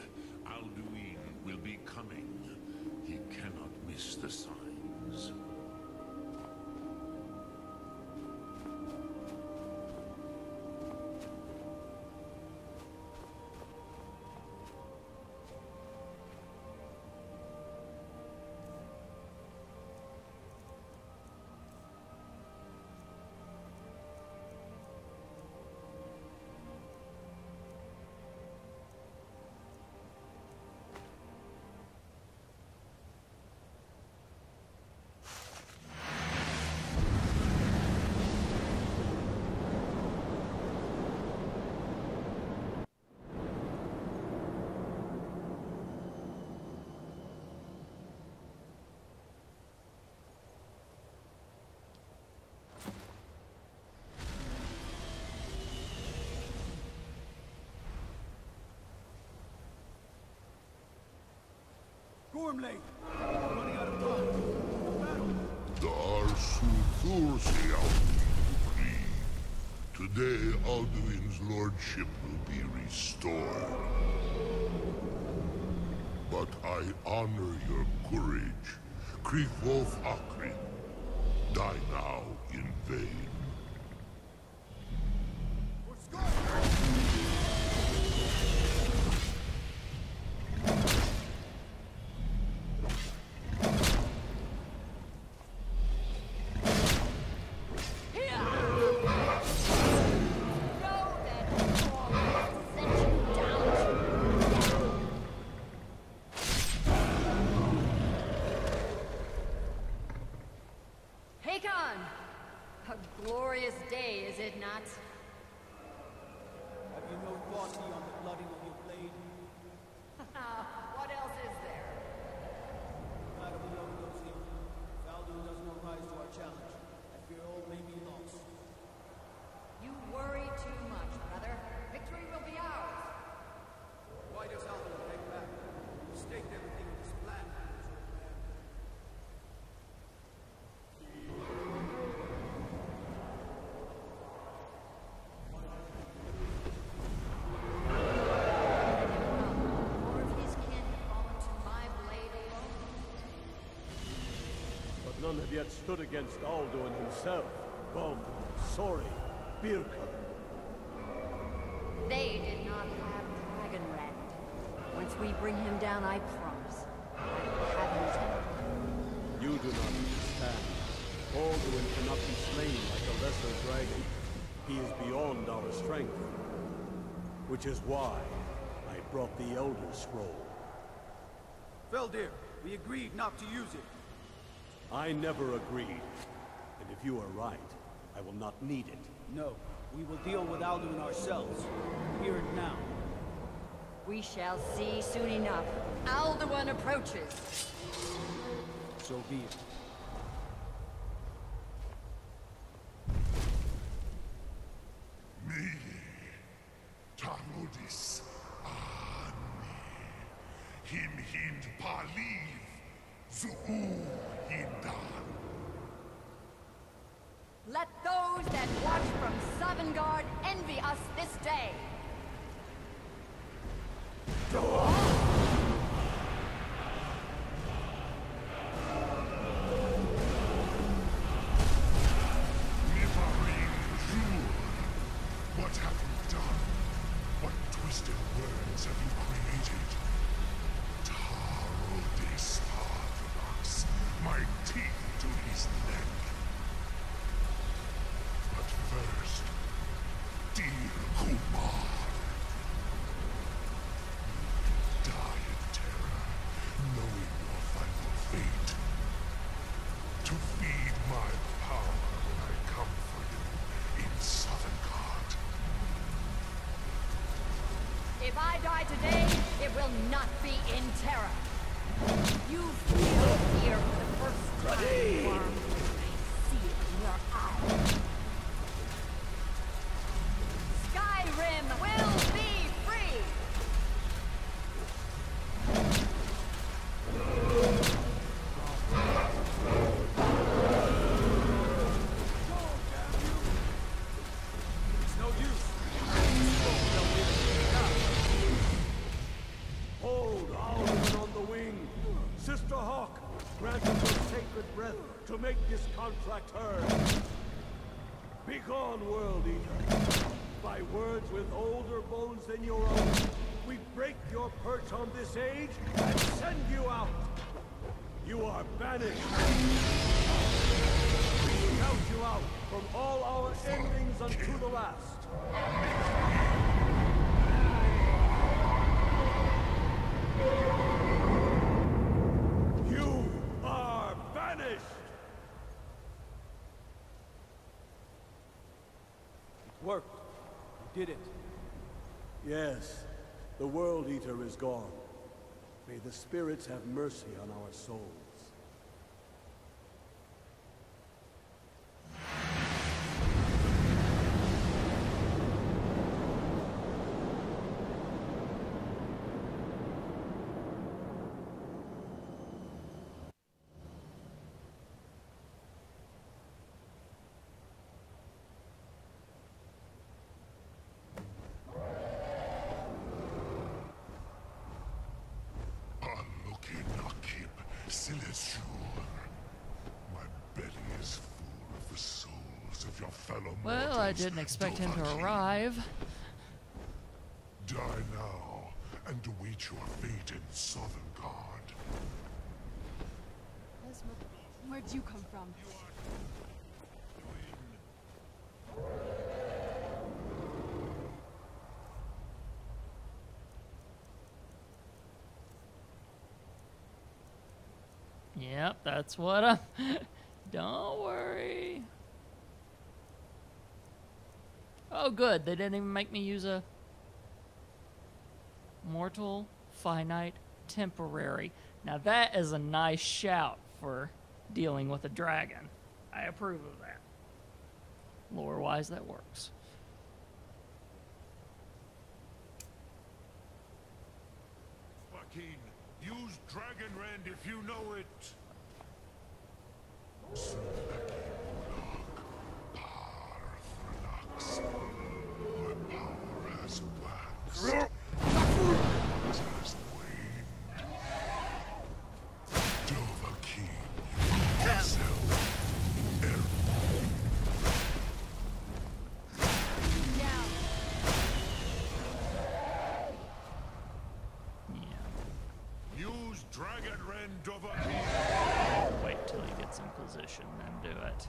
Alduin will be coming. He cannot miss the signs. Gormley! Running out of time. Battle! Today, Alduin's lordship will be restored. But I honor your courage. Kriegwolf Akrin. Die now in vain. A glorious day, is it not? Have you no thought on the blooding of your blade? What else is there? Battle alone goes here. Faldo does not rise to our challenge. I fear all may be lost. You worry too much, brother. Victory will be ours. Why does Aldo take back? You staked everything in this plan, none have yet stood against Alduin himself. Gom, Sori, Birka. They did not have Dragonrend. Once we bring him down, I promise, I will have him down. You do not understand. Alduin cannot be slain like a lesser dragon. He is beyond our strength. Which is why I brought the Elder Scroll. Feldir, we agreed not to use it. I never agreed. And if you are right, I will not need it. No, we will deal with Alduin ourselves. Here and now. We shall see soon enough. Alduin approaches. So be it. Me, Tarudis, Ani, Him Hind Paliv, Zuhu Hindan. Let those that watch from Sovngarde envy us this day. What have you done? What twisted words have you created? Tarudis Arthrodox, my teeth to his neck. But first, dear Kumar, die in terror, knowing your final fate. To feed my power when I come for you in Sovngarde. If I die today, it will not be in terror. You feel fear for the first time, Worm. I see it in your eyes. Skyrim will be free! It's no use. Hold Alduin on the wing! Sister Hawk, grant us your sacred breath to make this contract heard. Begone, World Eater! By words with older bones than your own, we break your perch on this age and send you out! You are banished! We count you out from all our endings unto the last! You are banished! It worked. We did it. Yes, the World Eater is gone. May the spirits have mercy on our souls. My belly is full of the souls of your fellow Well, I didn't expect him to arrive. Die now and await your fate in Sovngarde. Where'd you come from? Yep, that's what I'm... Don't worry. Oh, good. They didn't even make me use a... Mortal, finite, temporary. Now that is a nice shout for dealing with a dragon. I approve of that. Lore-wise, that works. Joaquin, use Dragonrend if you know it. My power has waxed. Has waned. Dovahkiin, yourself. Dragon Ren Dovahkiin. Wait till he gets in position, then do it.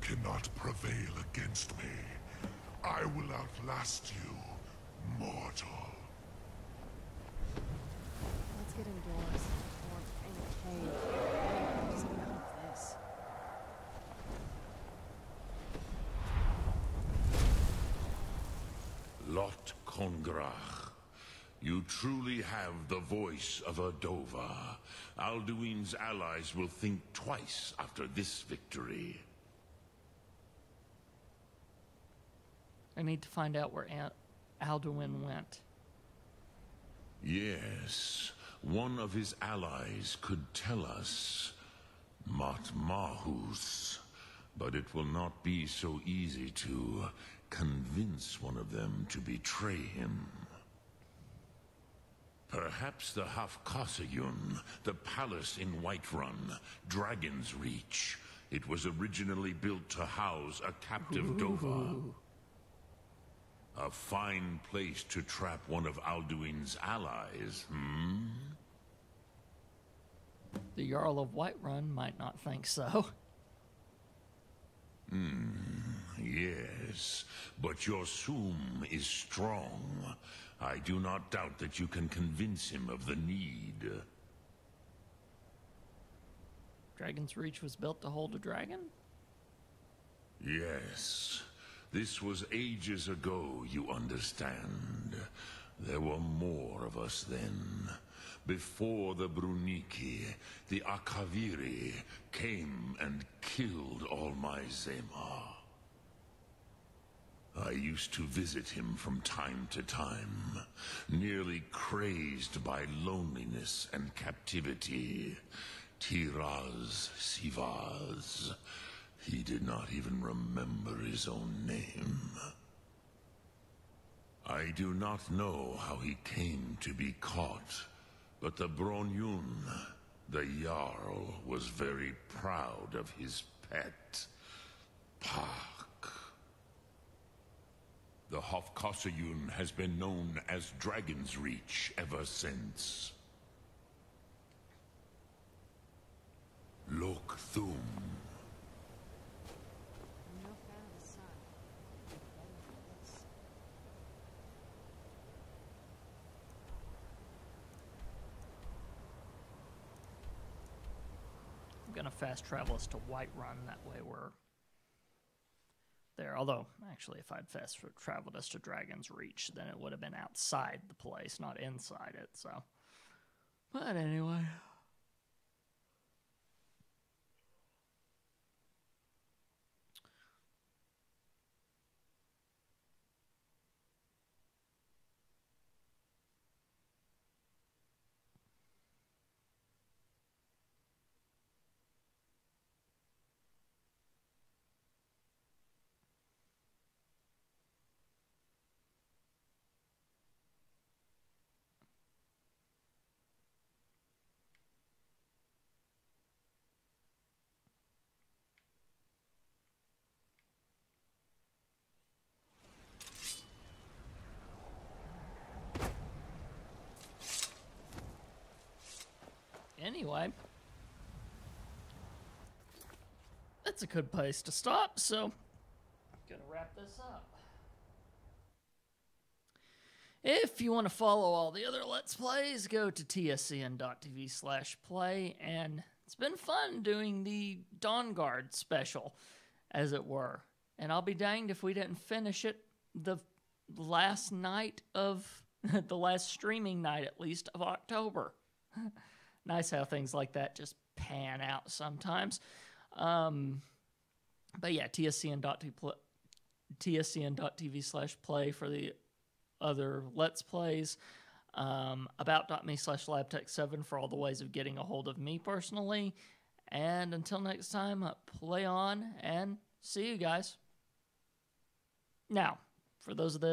Cannot prevail against me. I will outlast you, mortal. Let's get indoors. Or in a cave. Just get out of this. Lot Kongrach. You truly have the voice of a Dova. Alduin's allies will think twice after this victory. I need to find out where Alduin went. Yes, one of his allies could tell us. Mat Mahus. But it will not be so easy to convince one of them to betray him. Perhaps the Hafkasayun, the palace in Whiterun, Dragon's Reach. It was originally built to house a captive Dova. A fine place to trap one of Alduin's allies, hmm? The Jarl of Whiterun might not think so. Yes, but your Soom is strong. I do not doubt that you can convince him of the need. Dragon's Reach was built to hold a dragon? Yes. This was ages ago, you understand. There were more of us then. Before the Bruniki, the Akaviri came and killed all my Zema. I used to visit him from time to time, nearly crazed by loneliness and captivity. Tiraz Sivaz. He did not even remember his own name. I do not know how he came to be caught, but the Bronyun, the Jarl, was very proud of his pet, Pak. The Hofkossayun has been known as Dragon's Reach ever since. Lok Thum. I'm gonna fast travel us to Whiterun, that way we're there. Although, actually, if I'd fast traveled us to Dragon's Reach, then it would have been outside the place, not inside it, so. But anyway. Anyway, that's a good place to stop, so I'm gonna wrap this up. If you want to follow all the other Let's Plays, go to tscn.tv/play, and it's been fun doing the Dawn Guard special, as it were. And I'll be danged if we didn't finish it the last night of, the last streaming night at least, of October. Nice how things like that just pan out sometimes. But yeah, tscn.tv/play for the other Let's Plays. About.me/LabTech7 for all the ways of getting a hold of me personally. And until next time, play on and see you guys. Now, for those of the